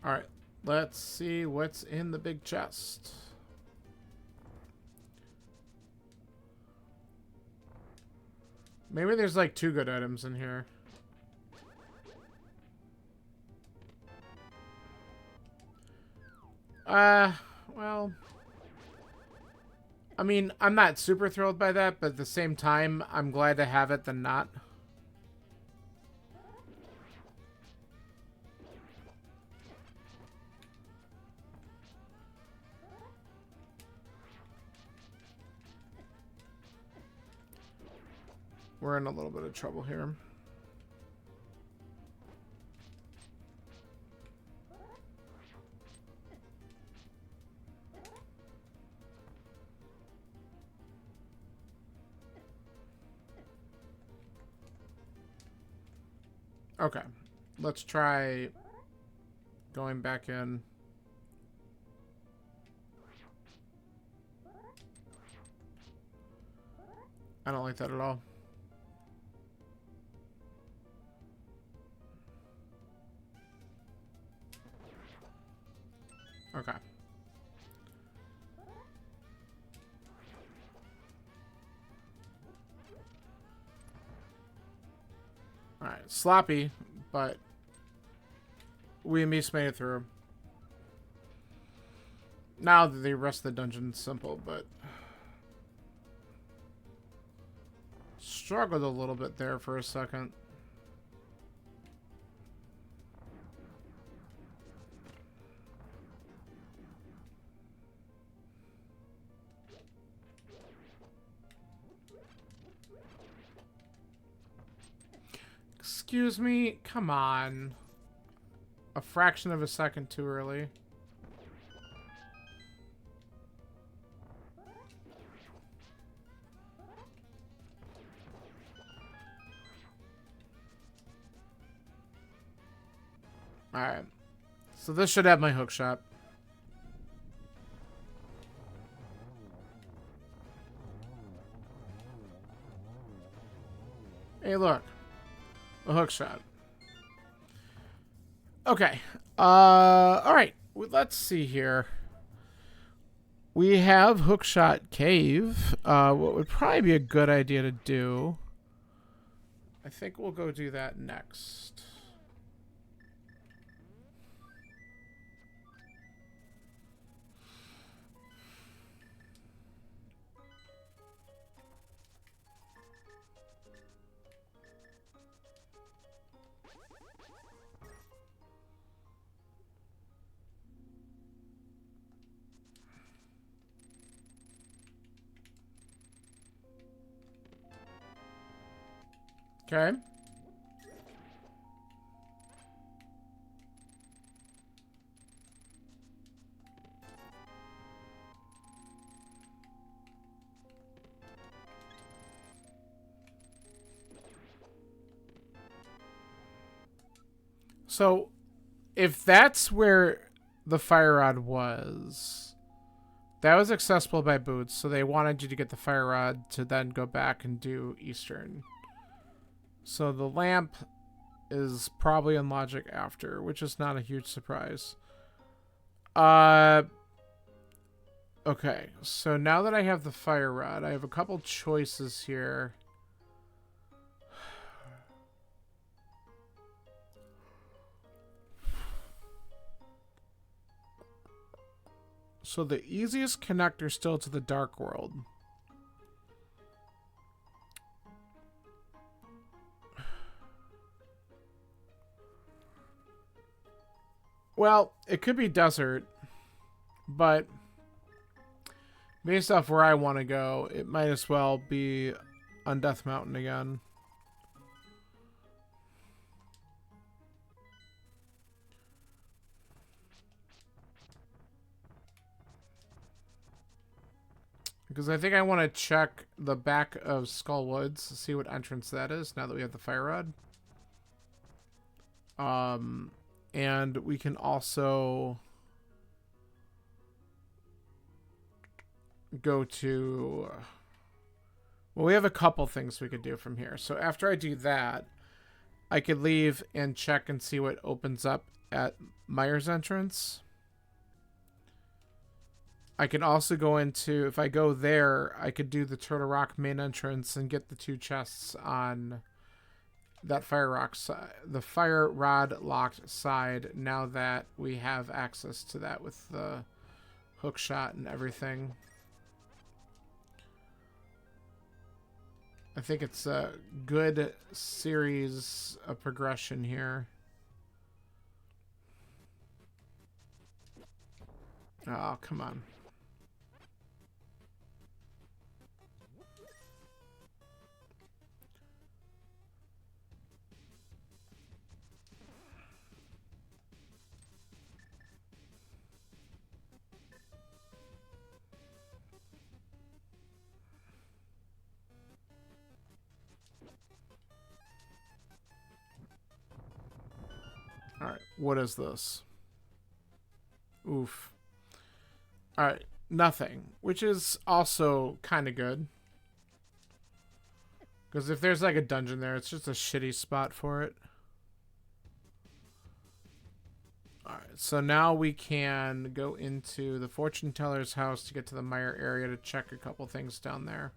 Alright, let's see what's in the big chest. Maybe there's like 2 good items in here. Well, I mean, I'm not super thrilled by that, but at the same time, I'm glad to have it than not. We're in a little bit of trouble here. Okay, let's try going back in. I don't like that at all. Okay. Alright, sloppy, but we at least made it through. Now that the rest of the dungeon's simple, but struggled a little bit there for a second. Excuse me? Come on. A fraction of a second too early. Alright. So this should have my hook shot. Hey, look. A hook shot. Okay. Alright. Let's see here. We have Hookshot Cave. What would probably be a good idea to do, I think we'll go do that next. Okay. So, if that's where the fire rod was, that was accessible by boots, so they wanted you to get the fire rod to then go back and do Eastern. So the lamp is probably in logic after, which is not a huge surprise. Okay, so now that I have the fire rod, I have a couple choices here. So the easiest connector still to the dark world. Well, it could be desert, but based off where I want to go, it might as well be on Death Mountain again. Because I think I want to check the back of Skull Woods to see what entrance that is now that we have the fire rod. And we can also go to... Well, we have a couple things we could do from here. So after I do that, I could leave and check and see what opens up at Myers entrance. I can also go into, if I go there, I could do the Turtle Rock main entrance and get the 2 chests on that the fire rod locked side now that we have access to that with the hook shot and everything. I think it's a good series of progression here. Oh, come on. Alright, what is this? Oof. Alright, nothing. Which is also kind of good. Because if there's like a dungeon there, it's just a shitty spot for it. Alright, so now we can go into the fortune teller's house to get to the mire area to check a couple things down there.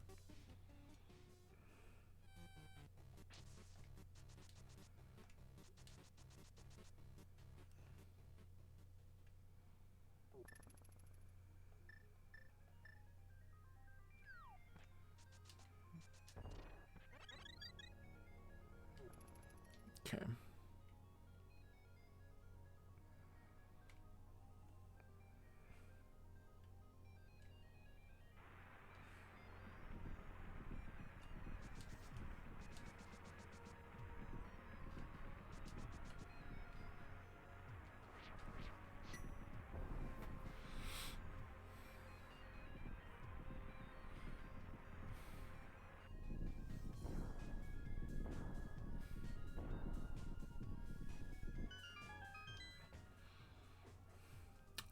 Okay.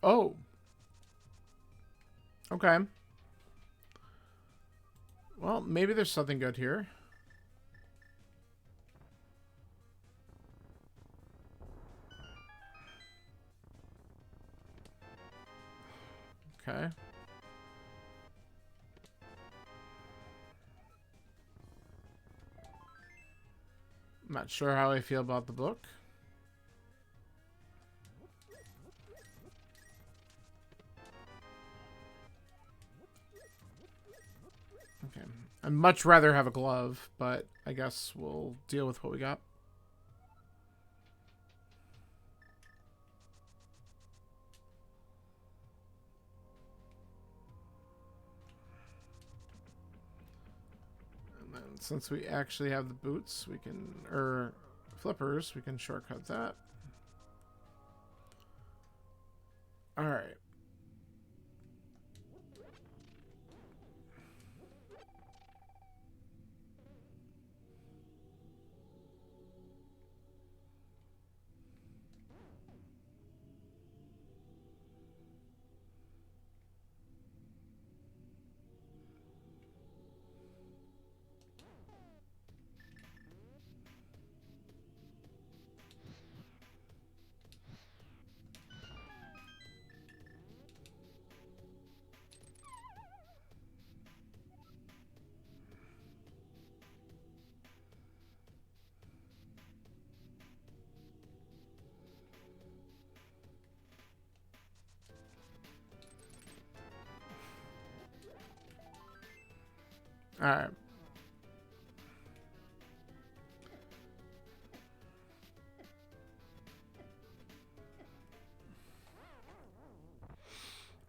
Oh. Okay. Well, maybe there's something good here. Okay. I'm not sure how I feel about the book. Okay. I'd much rather have a glove, but I guess we'll deal with what we got. And then since we actually have the boots, we can, or flippers, we can shortcut that. All right. All right.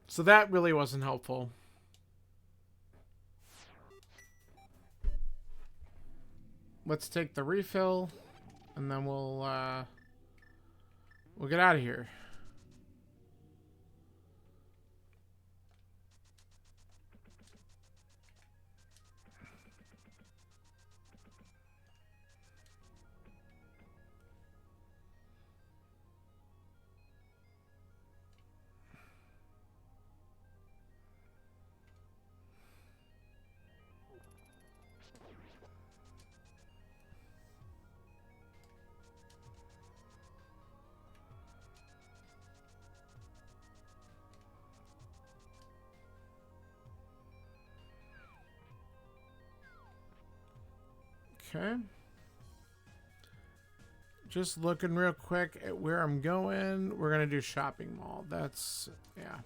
So that really wasn't helpful. Let's take the refill, and then we'll get out of here. Okay. Just looking real quick at where I'm going. We're going to do shopping mall. That's, yeah.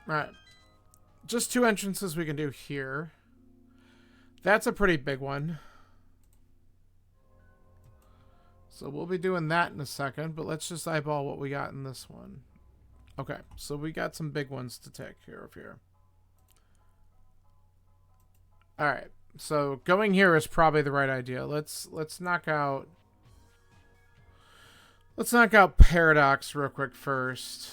Alright. Just 2 entrances we can do here. That's a pretty big one. So we'll be doing that in a second, but let's just eyeball what we got in this one. Okay, so we got some big ones to take care of here. Alright, so going here is probably the right idea. Let's knock out... Let's knock out Paradox real quick first.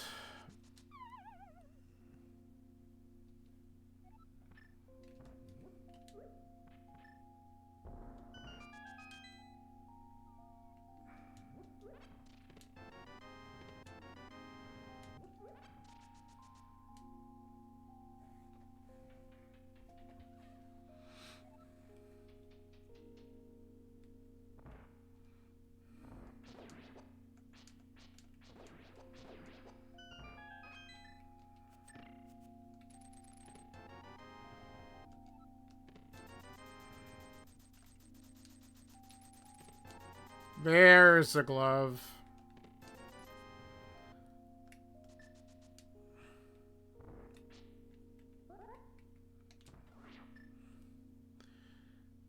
There's the glove.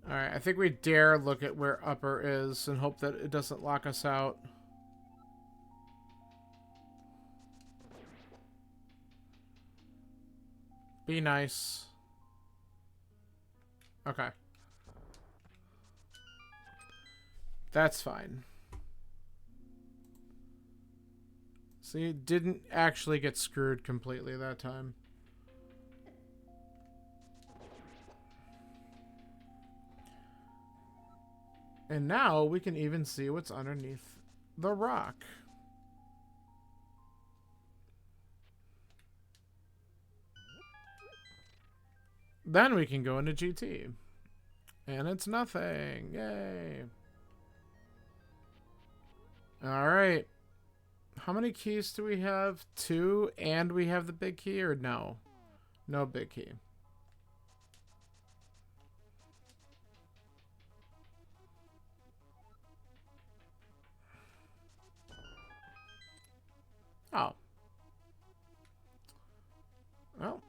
Alright, I think we dare look at where upper is and hope that it doesn't lock us out. Be nice. Okay. That's fine. See, didn't actually get screwed completely that time. And now we can even see what's underneath the rock. Then we can go into GT. And it's nothing. Yay. Alright. How many keys do we have? 2, and we have the big key, or no? No big key. Oh. Well.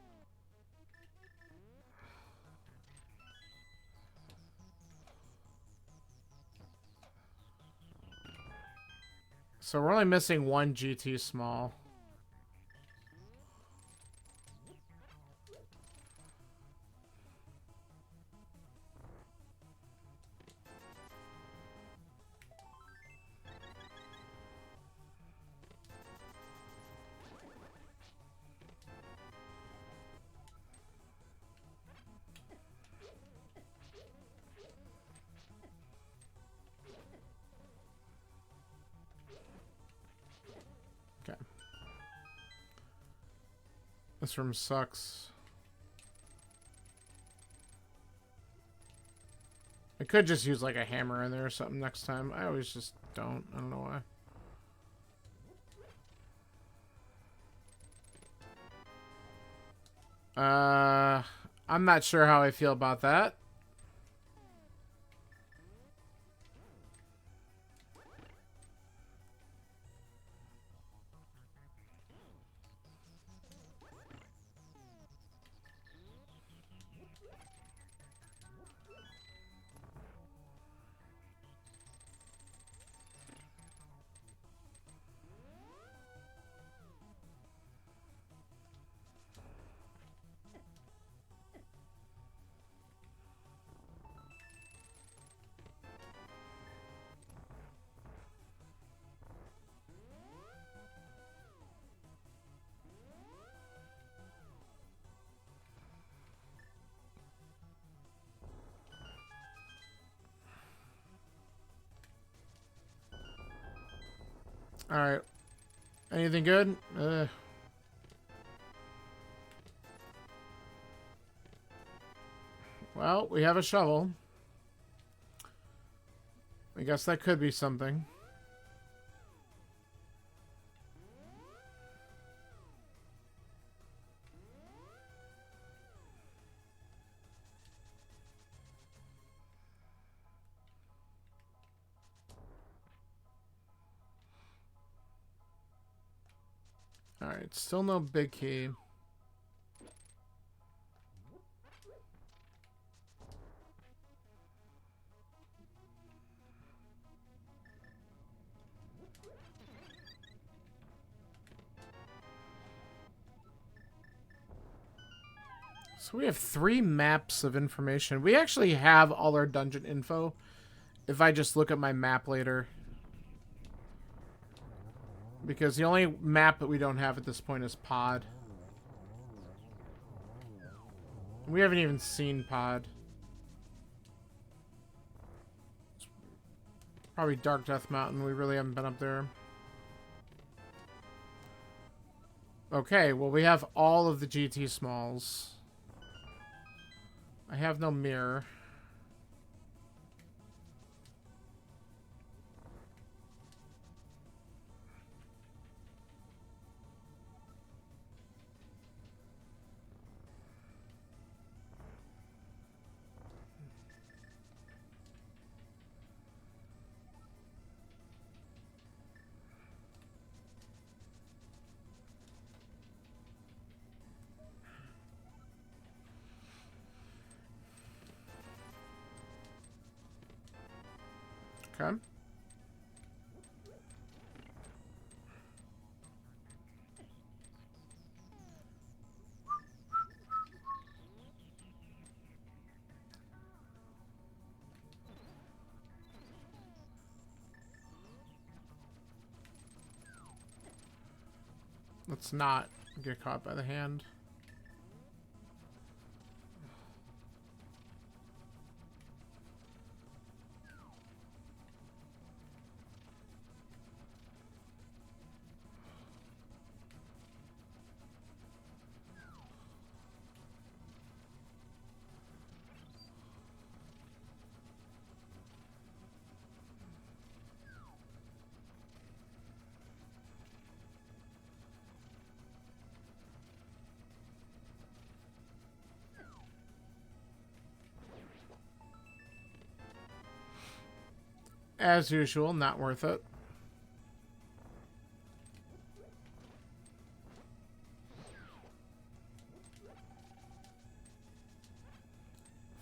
So we're only missing 1 GT small. This room sucks. I could just use like a hammer in there or something next time. I always just don't. I don't know why. I'm not sure how I feel about that. Alright. Anything good? Well, we have a shovel. I guess that could be something. Alright, still no big key. So we have 3 maps of information. We actually have all our dungeon info. If I just look at my map later. Because the only map that we don't have at this point is Pod. We haven't even seen Pod. Probably Dark Death Mountain. We really haven't been up there. Okay, well we have all of the GT Smalls. I have no mirror. Okay. Let's not get caught by the hand. As usual, not worth it.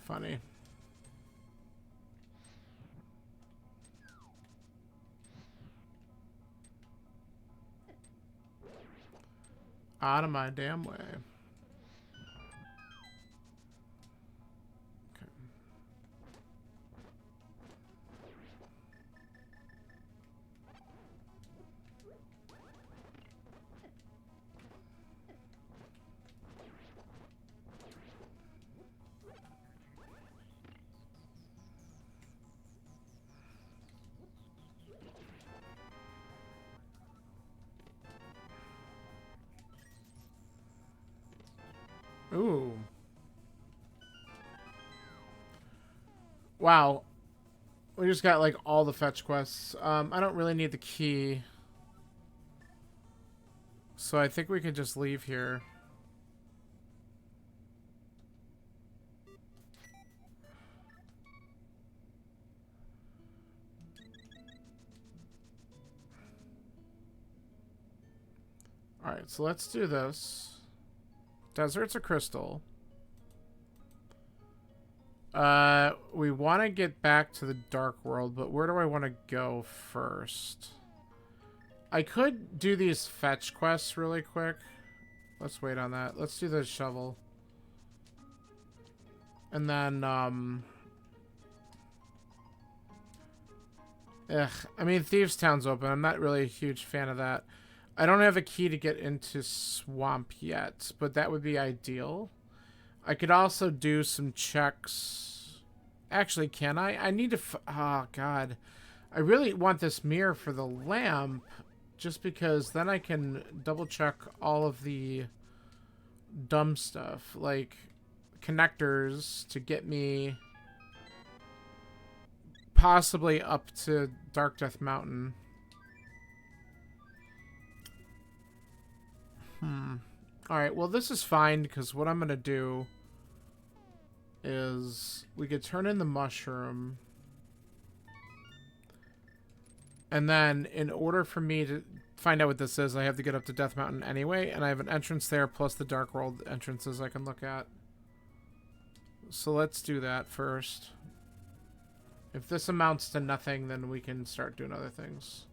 Funny. Out of my damn way. Ooh. Wow. We just got like all the fetch quests. I don't really need the key. So I think we could just leave here. Alright, so let's do this. Desert's a crystal. We want to get back to the Dark World, but where do I want to go first? I could do these fetch quests really quick. Let's wait on that. Let's do the shovel. And then, I mean, Thieves Town's open. I'm not really a huge fan of that. I don't have a key to get into Swamp yet, but that would be ideal. I could also do some checks. Actually, can I? I need to... oh, God. I really want this mirror for the lamp. just because then I can double check all of the dumb stuff, like connectors to get me possibly up to Dark Death Mountain. Alright, well this is fine, because what I'm going to do is we could turn in the mushroom. And then in order for me to find out what this is, I have to get up to Death Mountain anyway, and I have an entrance there plus the Dark World entrances I can look at. So let's do that first. If this amounts to nothing, then we can start doing other things.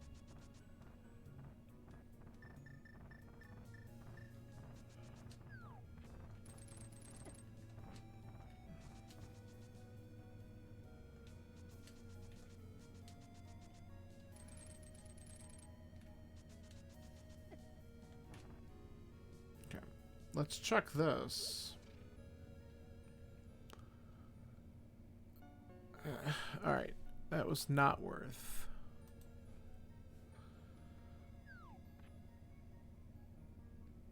Okay, let's check this. Alright, that was not worth.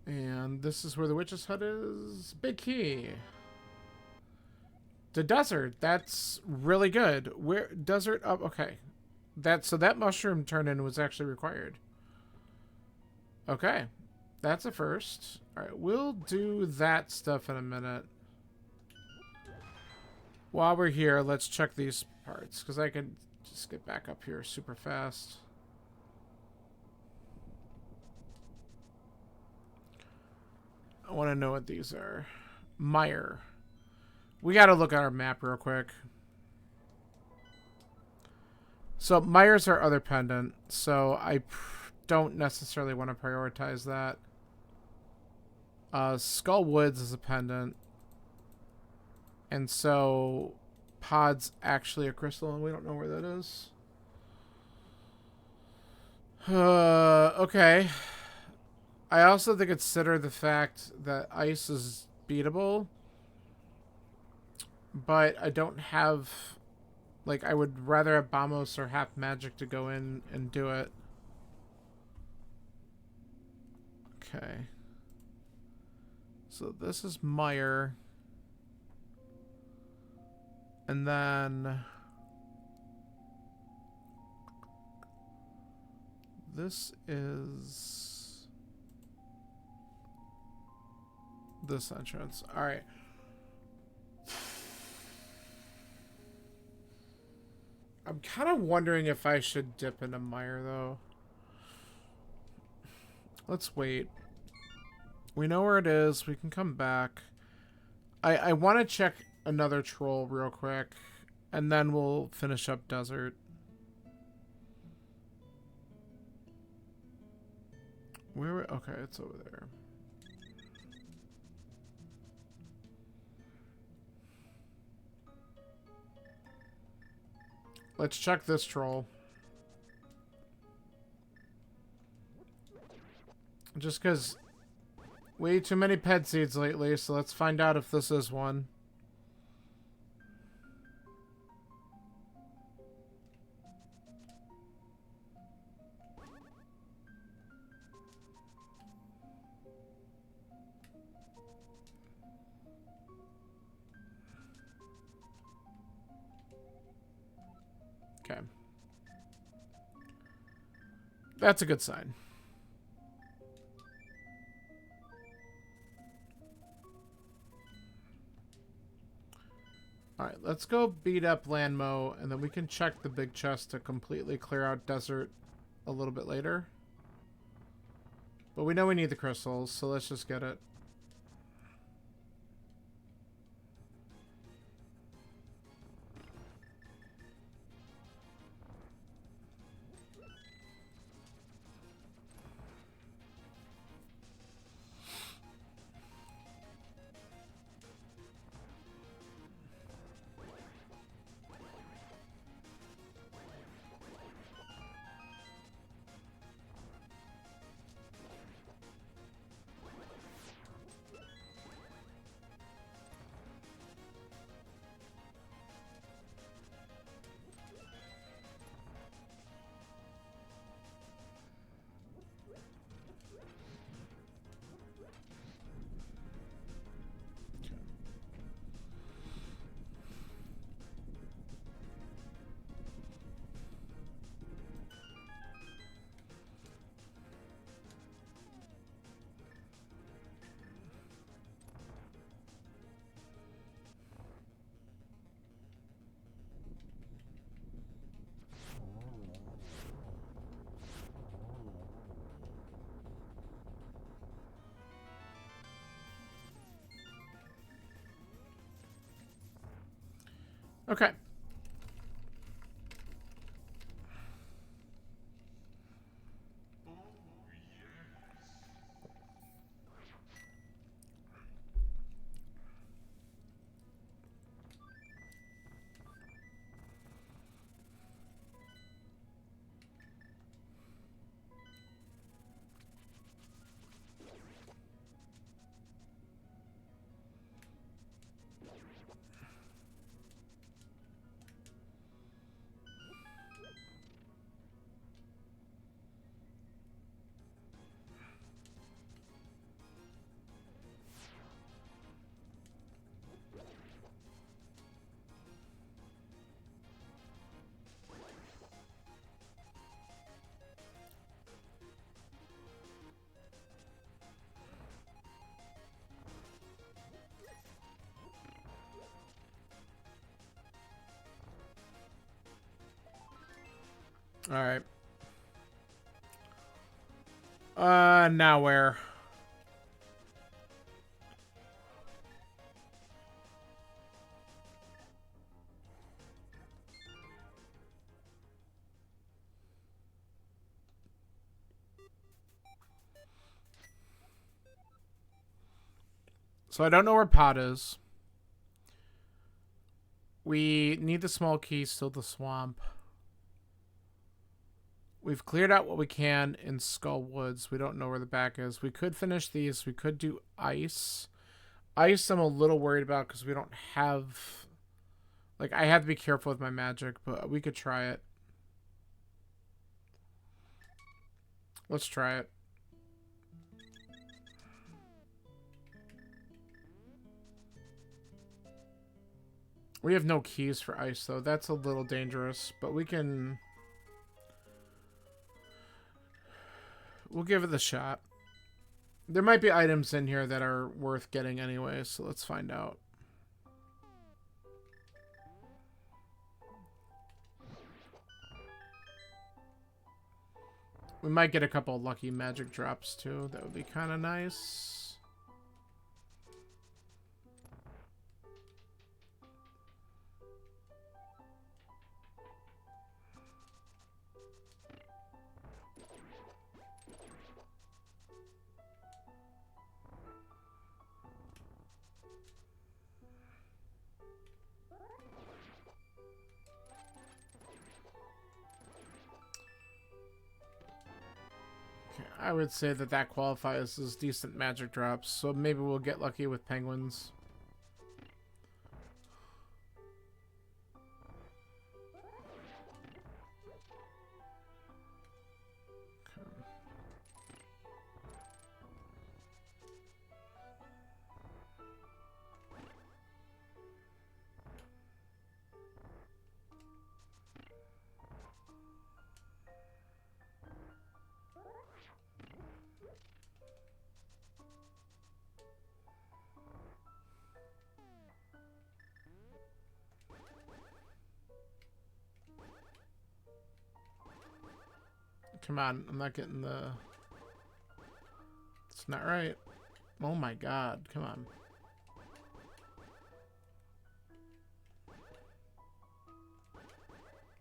And this is where the witch's hut is. Big key. The desert, that's really good. Where desert up? Okay. So that mushroom turn-in was actually required. Okay. That's a first. Alright, we'll do that stuff in a minute. While we're here, let's check these parts, because I can just get back up here super fast. I want to know what these are. Mire. We got to look at our map real quick. So Mire's our other pendant, so I don't necessarily want to prioritize that. Skull Woods is a pendant. And so Pod's actually a crystal, and we don't know where that is. Okay. I also have to consider the fact that ice is beatable. But I don't have... Like, I would rather have Bamos or Half Magic to go in and do it. Okay. So this is Mire. And then... this is... this entrance. Alright. I'm kind of wondering if I should dip into Mire, though. Let's wait. We know where it is. We can come back. I want to check another troll real quick, and then we'll finish up desert. Where? Okay, it's over there. Let's check this troll. Just because way too many ped seeds lately, so let's find out if this is one. Okay. That's a good sign. Alright, let's go beat up Landmo, and then we can check the big chest to completely clear out desert a little bit later. But we know we need the crystals, so let's just get it. Okay. All right. Now where? So I don't know where Pot is. We need the small key, still the swamp. We've cleared out what we can in Skull Woods. We don't know where the back is. We could finish these. We could do ice. Ice I'm a little worried about because we don't have... Like, I have to be careful with my magic, but we could try it. Let's try it. We have no keys for ice, though. That's a little dangerous, but we can... We'll give it the shot. There might be items in here that are worth getting anyway, so let's find out. We might get a couple lucky magic drops, too. That would be kind of nice. I would say that that qualifies as decent magic drops, so maybe we'll get lucky with penguins. Come on, I'm not getting the... It's not right. Oh my god, come on.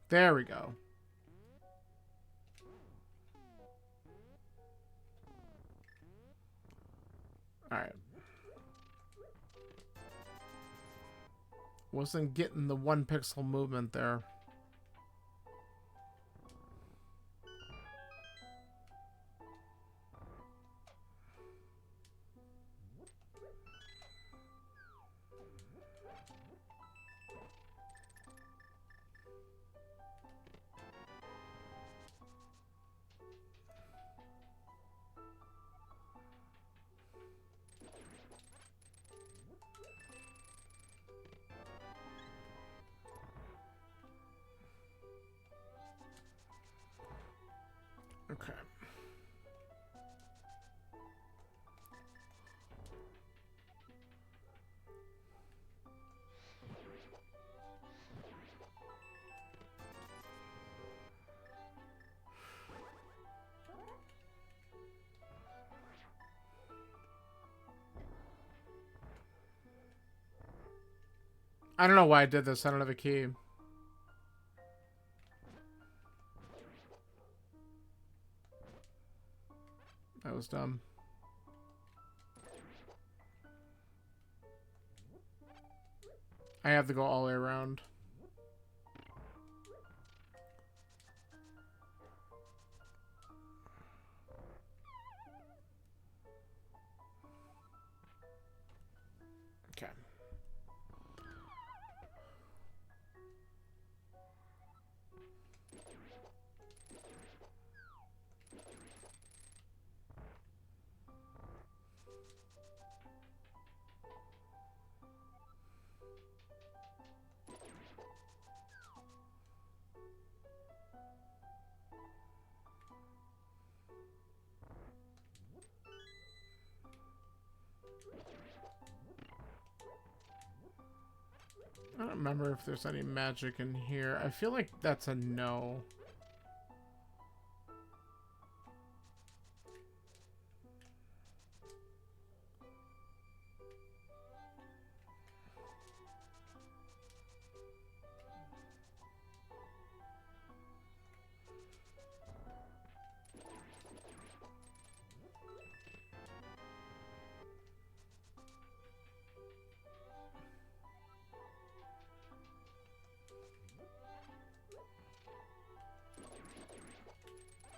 There we go. Alright. Wasn't getting the 1 pixel movement there. I don't know why I did this. I don't have a key. That was dumb. I have to go all the way around. Okay. I don't remember if there's any magic in here. I feel like that's a no.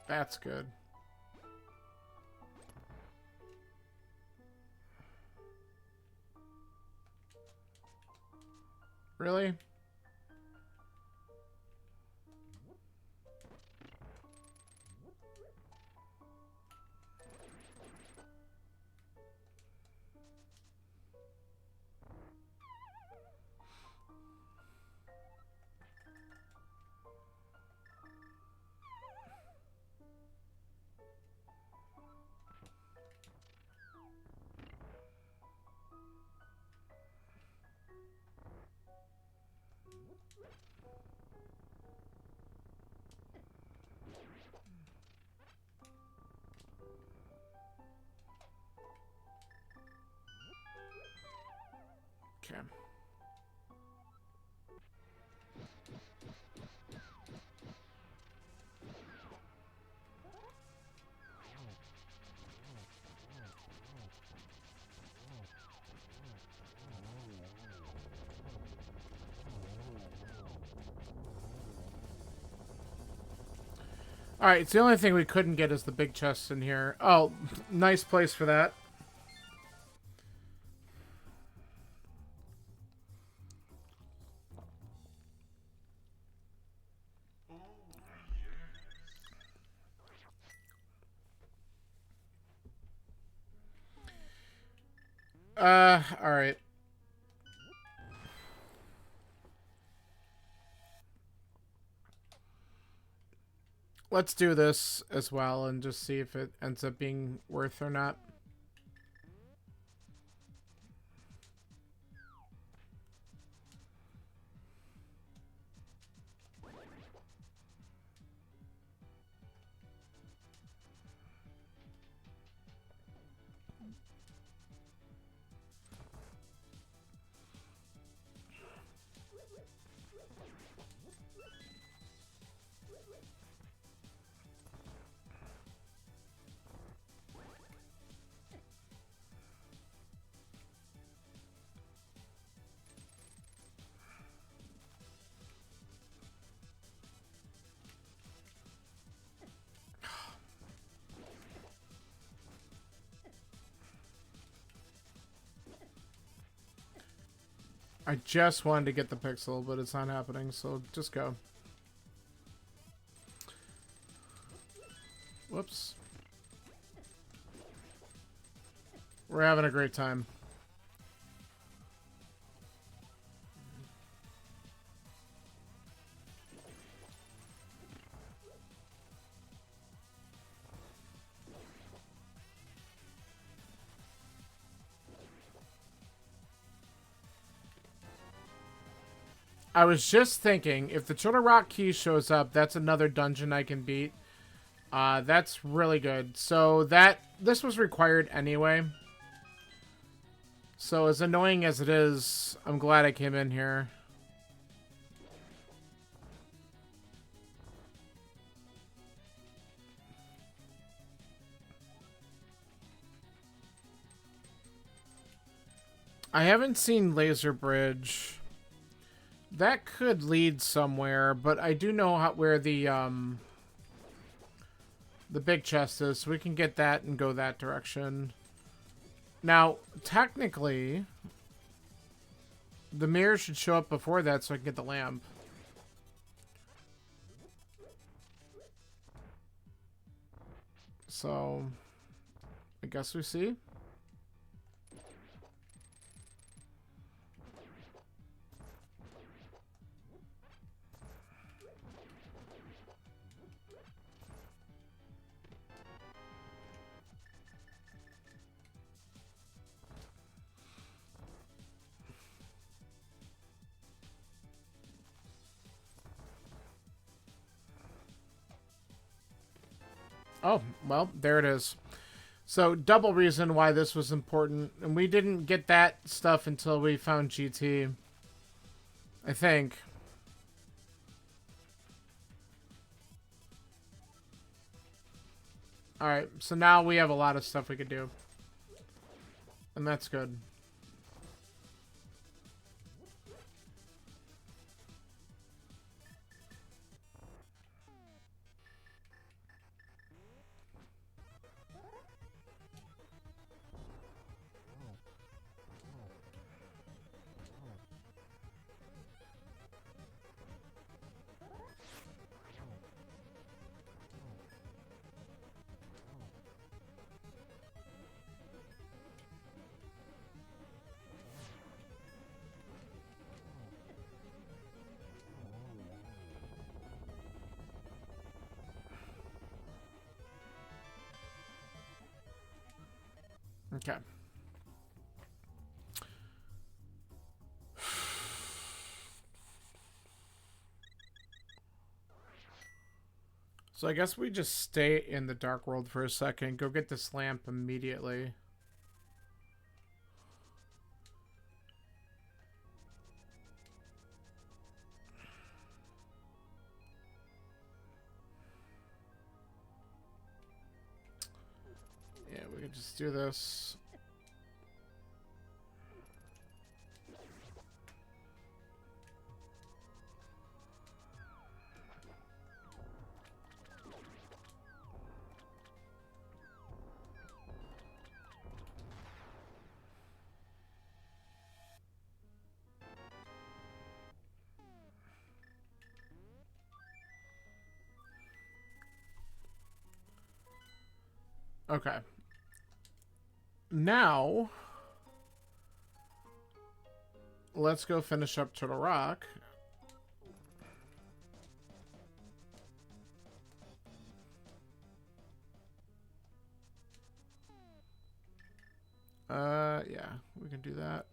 That's good. Really? Okay. Alright, it's the only thing we couldn't get is the big chest in here. Oh, nice place for that. Alright. Let's do this as well and just see if it ends up being worth or not. I just wanted to get the pixel, but it's not happening, so just go. Whoops. We're having a great time. I was just thinking, if the Children Rock key shows up, that's another dungeon I can beat. That's really good. So this was required anyway. So as annoying as it is, I'm glad I came in here. I haven't seen Laser Bridge. That could lead somewhere, but I do know where the big chest is, so we can get that and go that direction. Now, technically, the mirror should show up before that so I can get the lamp. So, I guess we see. Oh, well, there it is. So, double reason why this was important. And we didn't get that stuff until we found GT. I think. Alright, so now we have a lot of stuff we could do. And that's good. Okay. So I guess we just stay in the dark world for a second. Go get this lamp immediately. Yeah, we could just do this. Okay. Now, let's go finish up Turtle Rock. Yeah, we can do that.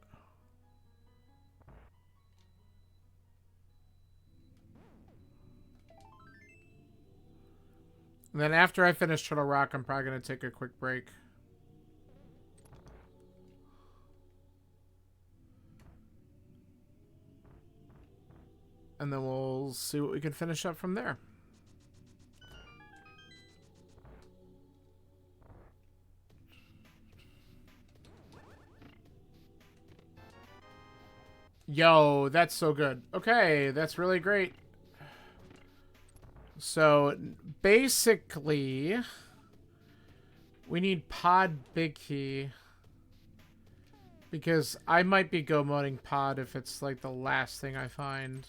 And then after I finish Turtle Rock, I'm probably going to take a quick break. And then we'll see what we can finish up from there. Yo, that's so good. Okay, that's really great. So, basically, we need Pod Big Key. Because I might be go moding Pod if it's like the last thing I find.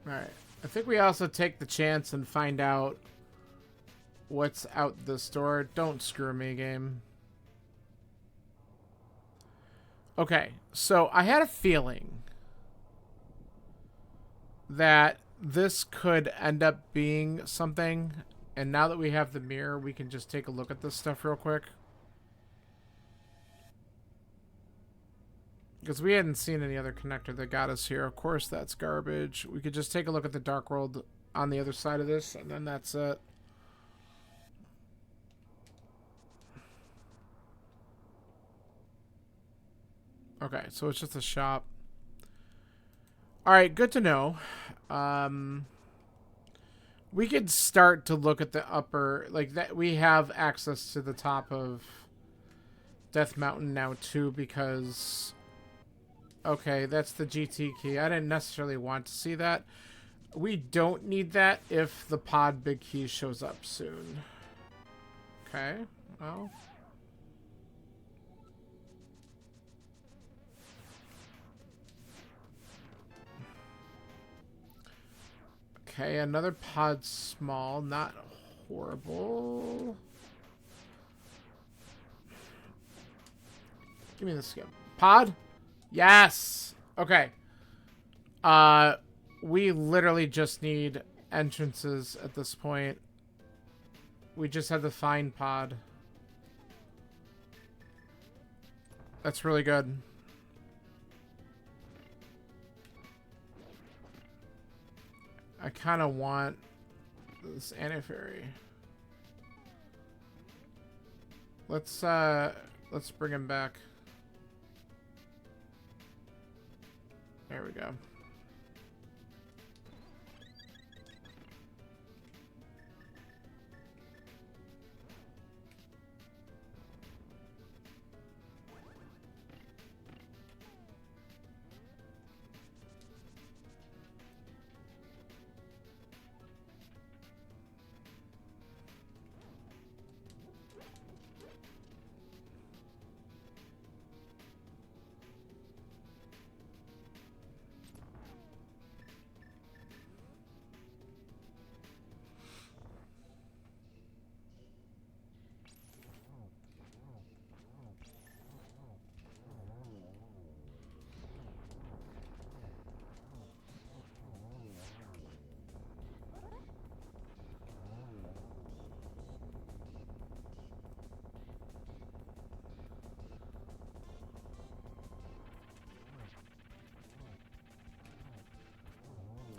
Alright. I think we also take the chance and find out what's out the store. Don't screw me, game. Okay, so I had a feeling that this could end up being something. And now that we have the mirror, we can just take a look at this stuff real quick. Because we hadn't seen any other connector that got us here. Of course, that's garbage. We could just take a look at the Dark World on the other side of this, and then that's it. Okay, so it's just a shop. Alright, good to know. We could start to look at the upper... Like, that we have access to the top of Death Mountain now, too, because... Okay, that's the GT key. I didn't necessarily want to see that. We don't need that if the pod big key shows up soon. Okay, well... Okay, another pod small, not horrible. Give me the skip. Pod? Yes! Okay. We literally just need entrances at this point. We just had to find pod. That's really good. I kind of want this anti-fairy. Let's bring him back. There we go.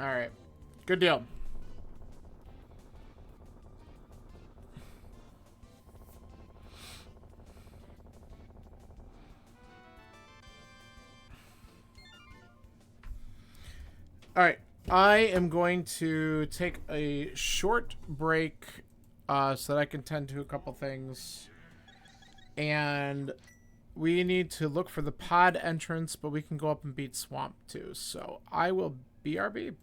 All right. Good deal. All right. I am going to take a short break so that I can tend to a couple things. And we need to look for the pod entrance, but we can go up and beat Swamp too. So I will BRB.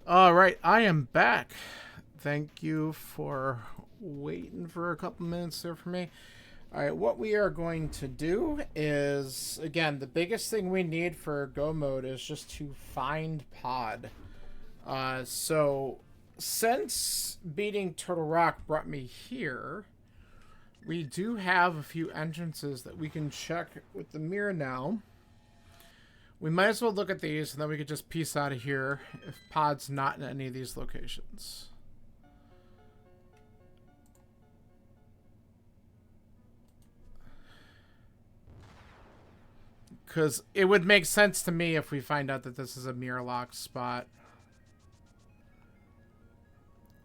All right, I am back. Thank you for waiting for a couple minutes there for me. All right, what we are going to do is, again, the biggest thing we need for go mode is just to find pod. So, since beating Turtle Rock brought me here, we do have a few entrances that we can check with the mirror now. We might as well look at these, and then we could just piece out of here if pod's not in any of these locations. Because it would make sense to me if we find out that this is a mirror lock spot.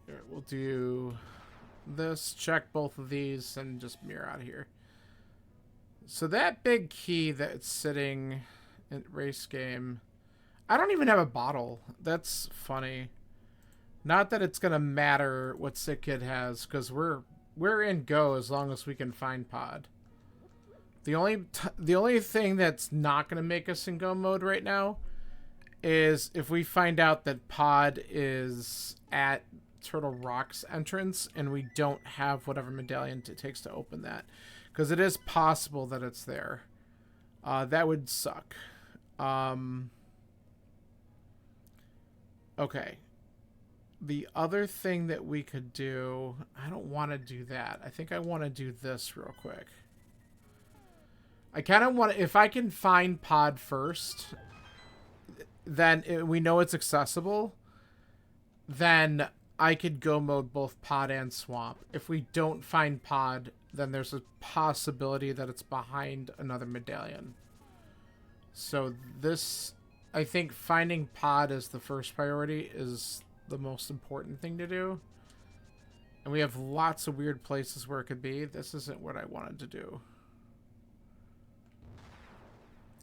Here, we'll do this, check both of these, and just mirror out of here. So that big key that's sitting in race game, I don't even have a bottle. That's funny. Not that it's gonna matter what Sick Kid has, because we're in go as long as we can find pod. The only thing that's not gonna make us in go mode right now is if we find out that pod is at Turtle Rock's entrance and we don't have whatever medallion it takes to open that, because it is possible that it's there. That would suck. Okay. The other thing that we could do, I don't want to do that. I think I want to do this real quick. I kind of want to, if I can find pod first, then we know it's accessible, then I could go mode both pod and swamp. If we don't find pod, then there's a possibility that it's behind another medallion. So this, I think finding pod as the first priority is the most important thing to do. And we have lots of weird places where it could be. This isn't what I wanted to do.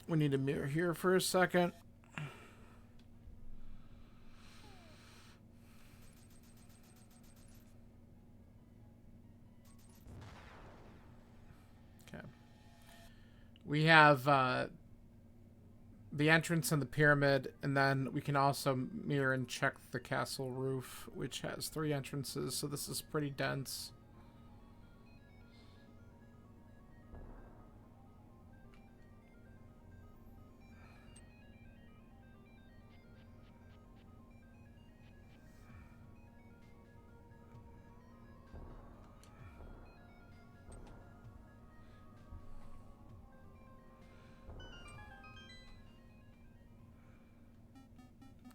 We need a mirror here for a second. Okay. We have the entrance and the pyramid, and then we can also mirror and check the castle roof, which has 3 entrances, so this is pretty dense.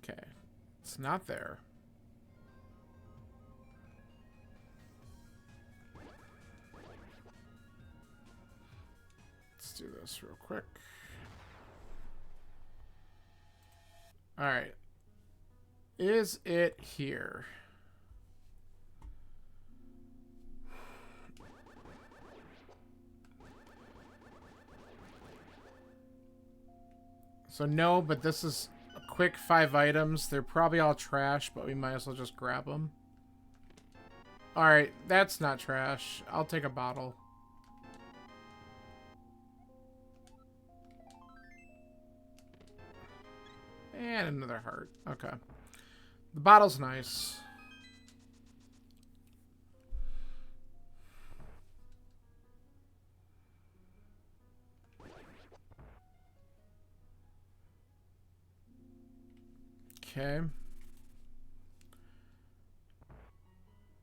Okay, it's not there. Let's do this real quick. All right. Is it here? So no, but this is a quick 5 items. They're probably all trash, but we might as well just grab them. All right, that's not trash. I'll take a bottle. And another heart. Okay. The bottle's nice. Okay.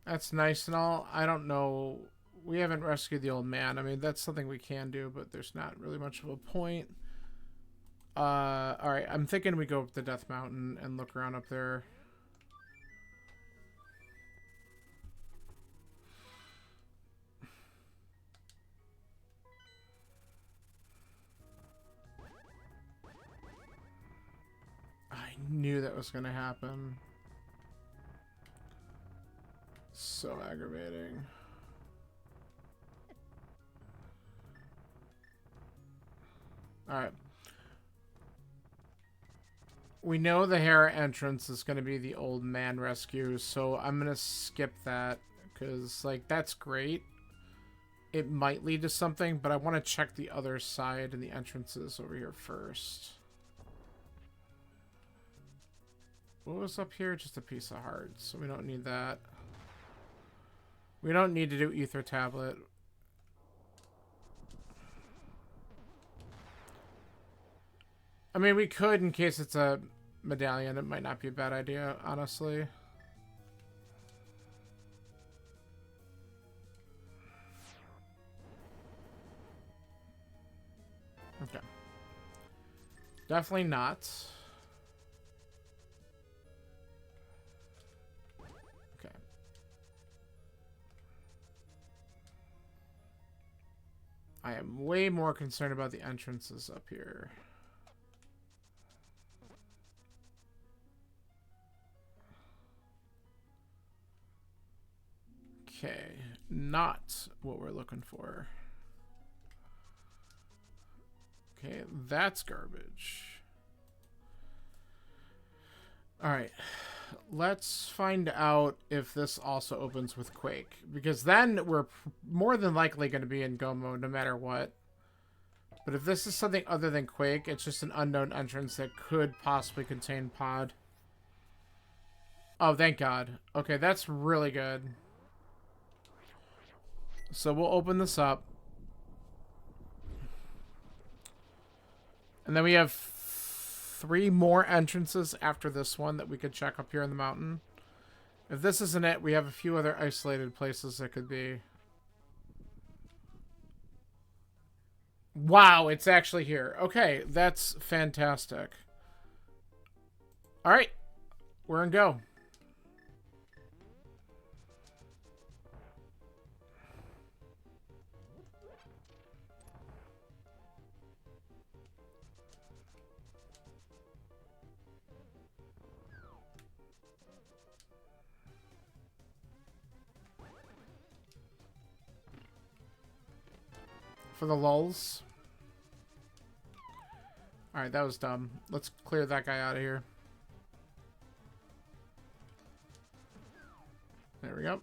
That's nice and all. I don't know. We haven't rescued the old man. I mean, that's something we can do, but there's not really much of a point. Alright, I'm thinking we go up the Death Mountain and look around up there. I knew that was gonna happen. So aggravating. Alright. We know the Hera entrance is going to be the old man rescue, so I'm going to skip that, because, like, that's great. It might lead to something, but I want to check the other side and the entrances over here first. What was up here? Just a piece of hearts. So we don't need that. We don't need to do ether tablet. I mean, we could in case it's a medallion. It might not be a bad idea, honestly. Okay. Definitely not. Okay. I am way more concerned about the entrances up here. Okay. Not what we're looking for. Okay, that's garbage. Alright. Let's find out if this also opens with Quake. Because then we're more than likely going to be in go mode no matter what. But if this is something other than Quake, it's just an unknown entrance that could possibly contain pod. Oh, thank God. Okay, that's really good. So we'll open this up. And then we have 3 more entrances after this one that we could check up here in the mountain. If this isn't it, we have a few other isolated places that could be. Wow, it's actually here. Okay, that's fantastic. Alright, we're in go. For the lulz. Alright, that was dumb. Let's clear that guy out of here. There we go.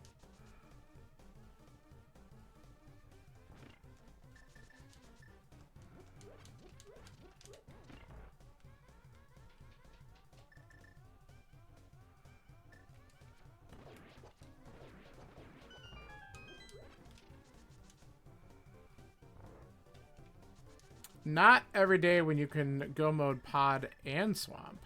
Not every day when you can go mode pod and swamp.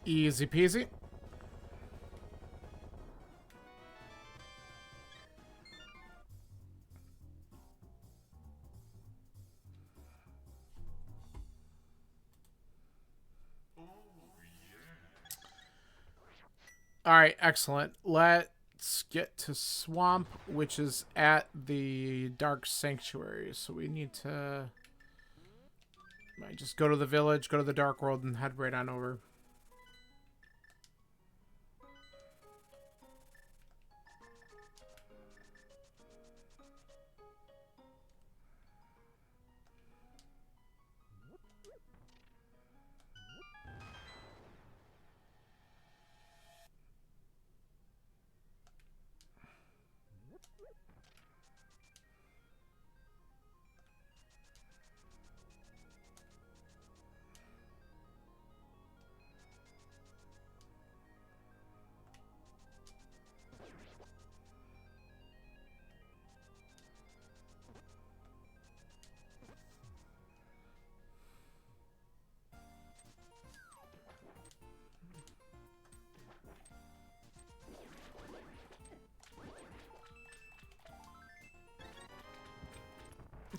Easy peasy. All right, excellent. Let's get to Swamp, which is at the Dark Sanctuary. So we need to just go to the village, go to the Dark World, and head right on over.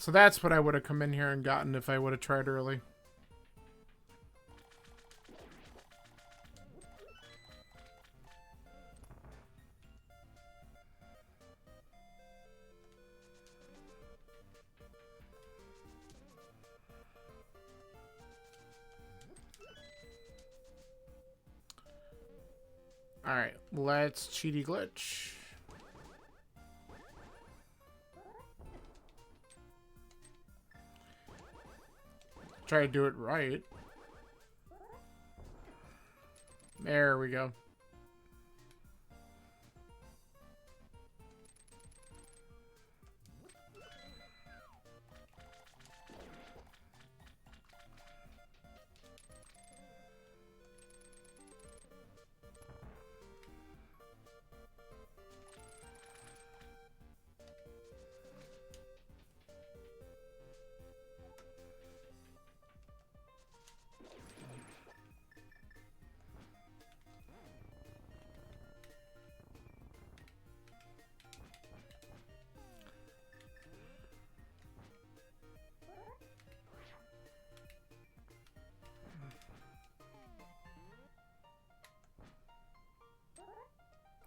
So that's what I would have come in here and gotten if I would have tried early. Alright, let's cheaty glitch. Try to do it right. There we go.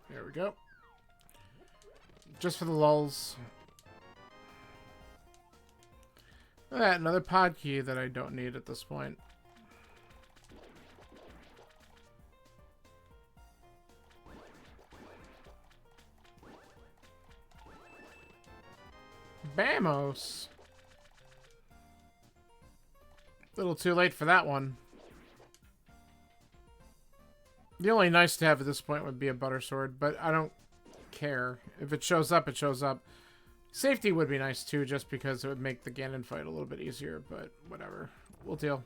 There we go. Just for the lulz. Look at that, another pod key that I don't need at this point. Bamos! Little too late for that one. The only nice to have at this point would be a butter sword, but I don't care. If it shows up, it shows up. Safety would be nice too, just because it would make the Ganon fight a little bit easier, but whatever. We'll deal.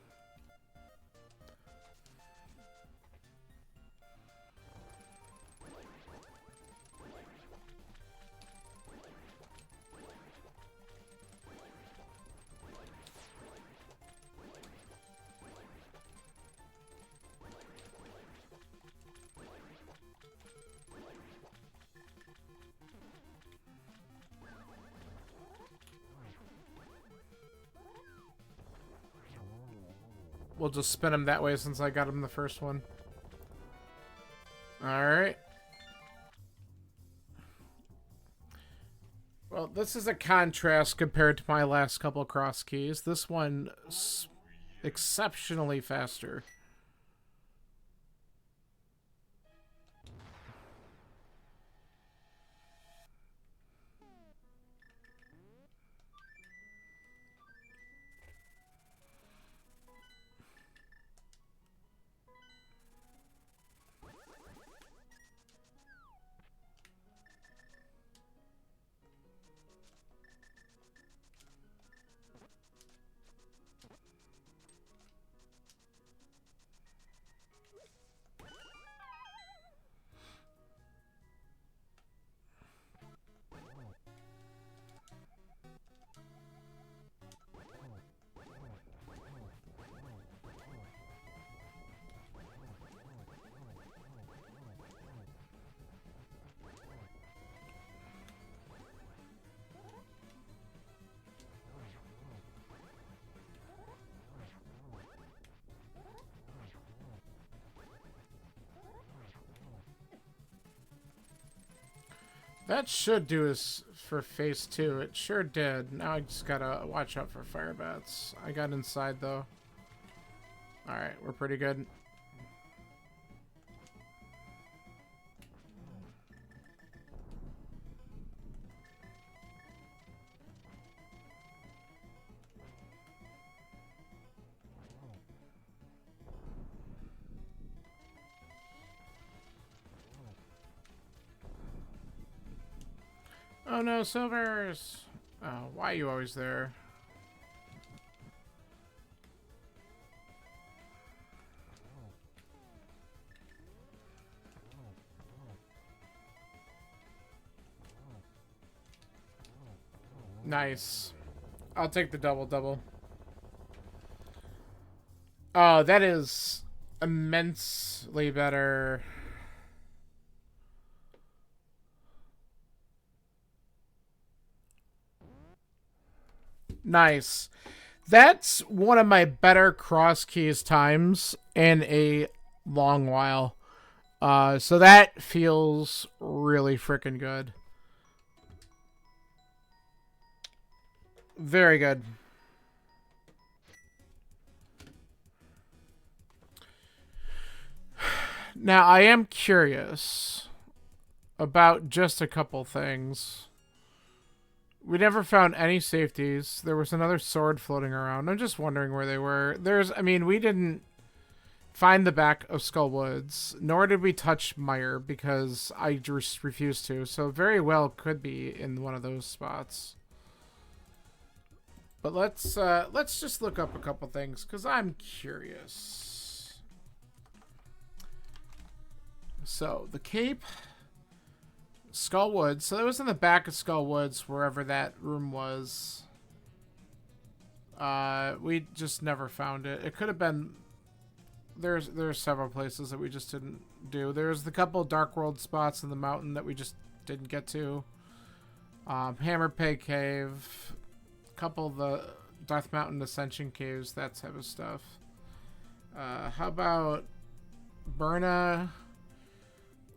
We'll just spin him that way since I got him the first one. Alright. Well, this is a contrast compared to my last couple cross keys. This one's exceptionally faster. That should do us for phase 2. It sure did. Now I just gotta watch out for fire bats. I got inside though. Alright, we're pretty good. Oh no, Silvers! Oh, why are you always there? Nice. I'll take the double-double. Oh, that is immensely better. Nice. That's one of my better cross keys times in a long while. So that feels really freaking good. Very good. Now, I am curious about just a couple things. We never found any safeties. There was another sword floating around. I'm just wondering where they were. We didn't find the back of Skull Woods, nor did we touch Meyer because I just refused to. So very well could be in one of those spots. But let's just look up a couple things because I'm curious. So the Cape, Skull Woods. So that was in the back of Skull Woods, wherever that room was. We just never found it. It could have been. There's several places that we just didn't do. There's the couple Dark World spots in the mountain that we just didn't get to. Hammer Peg Cave, couple of the Death Mountain Ascension Caves, that type of stuff. How about Berna?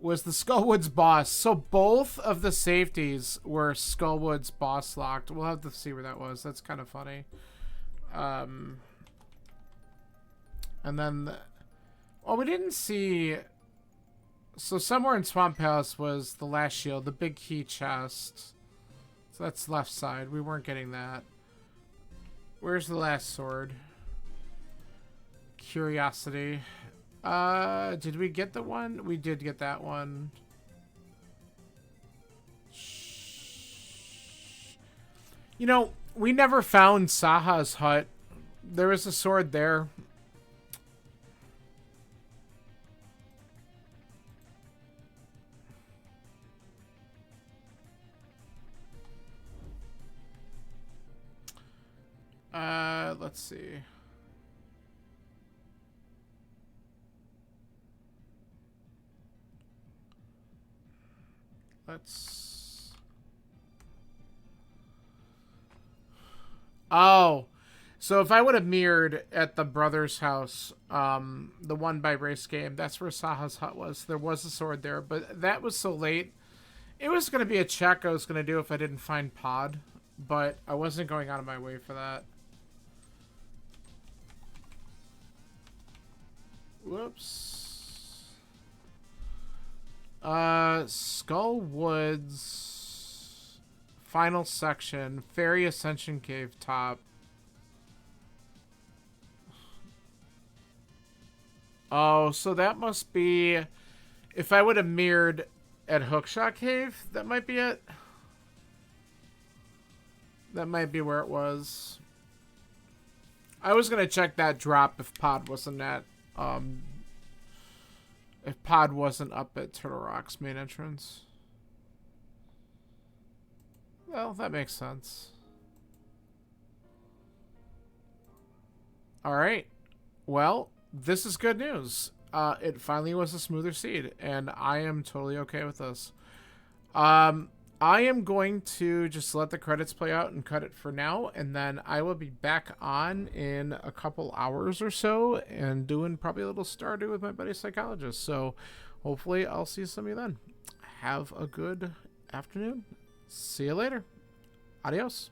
Was the Skullwoods boss? So both of the safeties were Skullwoods boss locked. We'll have to see where that was. That's kind of funny. And then, well, we didn't see. So somewhere in Swamp Palace was the last shield, the big key chest. So that's left side. We weren't getting that. Where's the last sword? Curiosity. Did we get the one? We did get that one. You know, we never found Saha's hut. There was a sword there. Let's see. Oh. So if I would have mirrored at the brother's house, the one by Race Game, that's where Saha's hut was. There was a sword there, but that was so late. It was going to be a check I was going to do if I didn't find Pod, but I wasn't going out of my way for that. Whoops. Skull Woods. Final section. Fairy Ascension Cave top. Oh, so that must be... If I would have mirrored at Hookshot Cave, that might be it. That might be where it was. I was going to check that drop if Pod wasn't at... if Pod wasn't up at Turtle Rock's main entrance. Well, that makes sense. Alright. Well, this is good news. It finally was a smoother seed, and I am totally okay with this. I am going to just let the credits play out and cut it for now, and then I will be back on in a couple hours or so and doing probably a little Stardew with my buddy Psychologist. So hopefully I'll see some of you then. Have a good afternoon. See you later. Adios.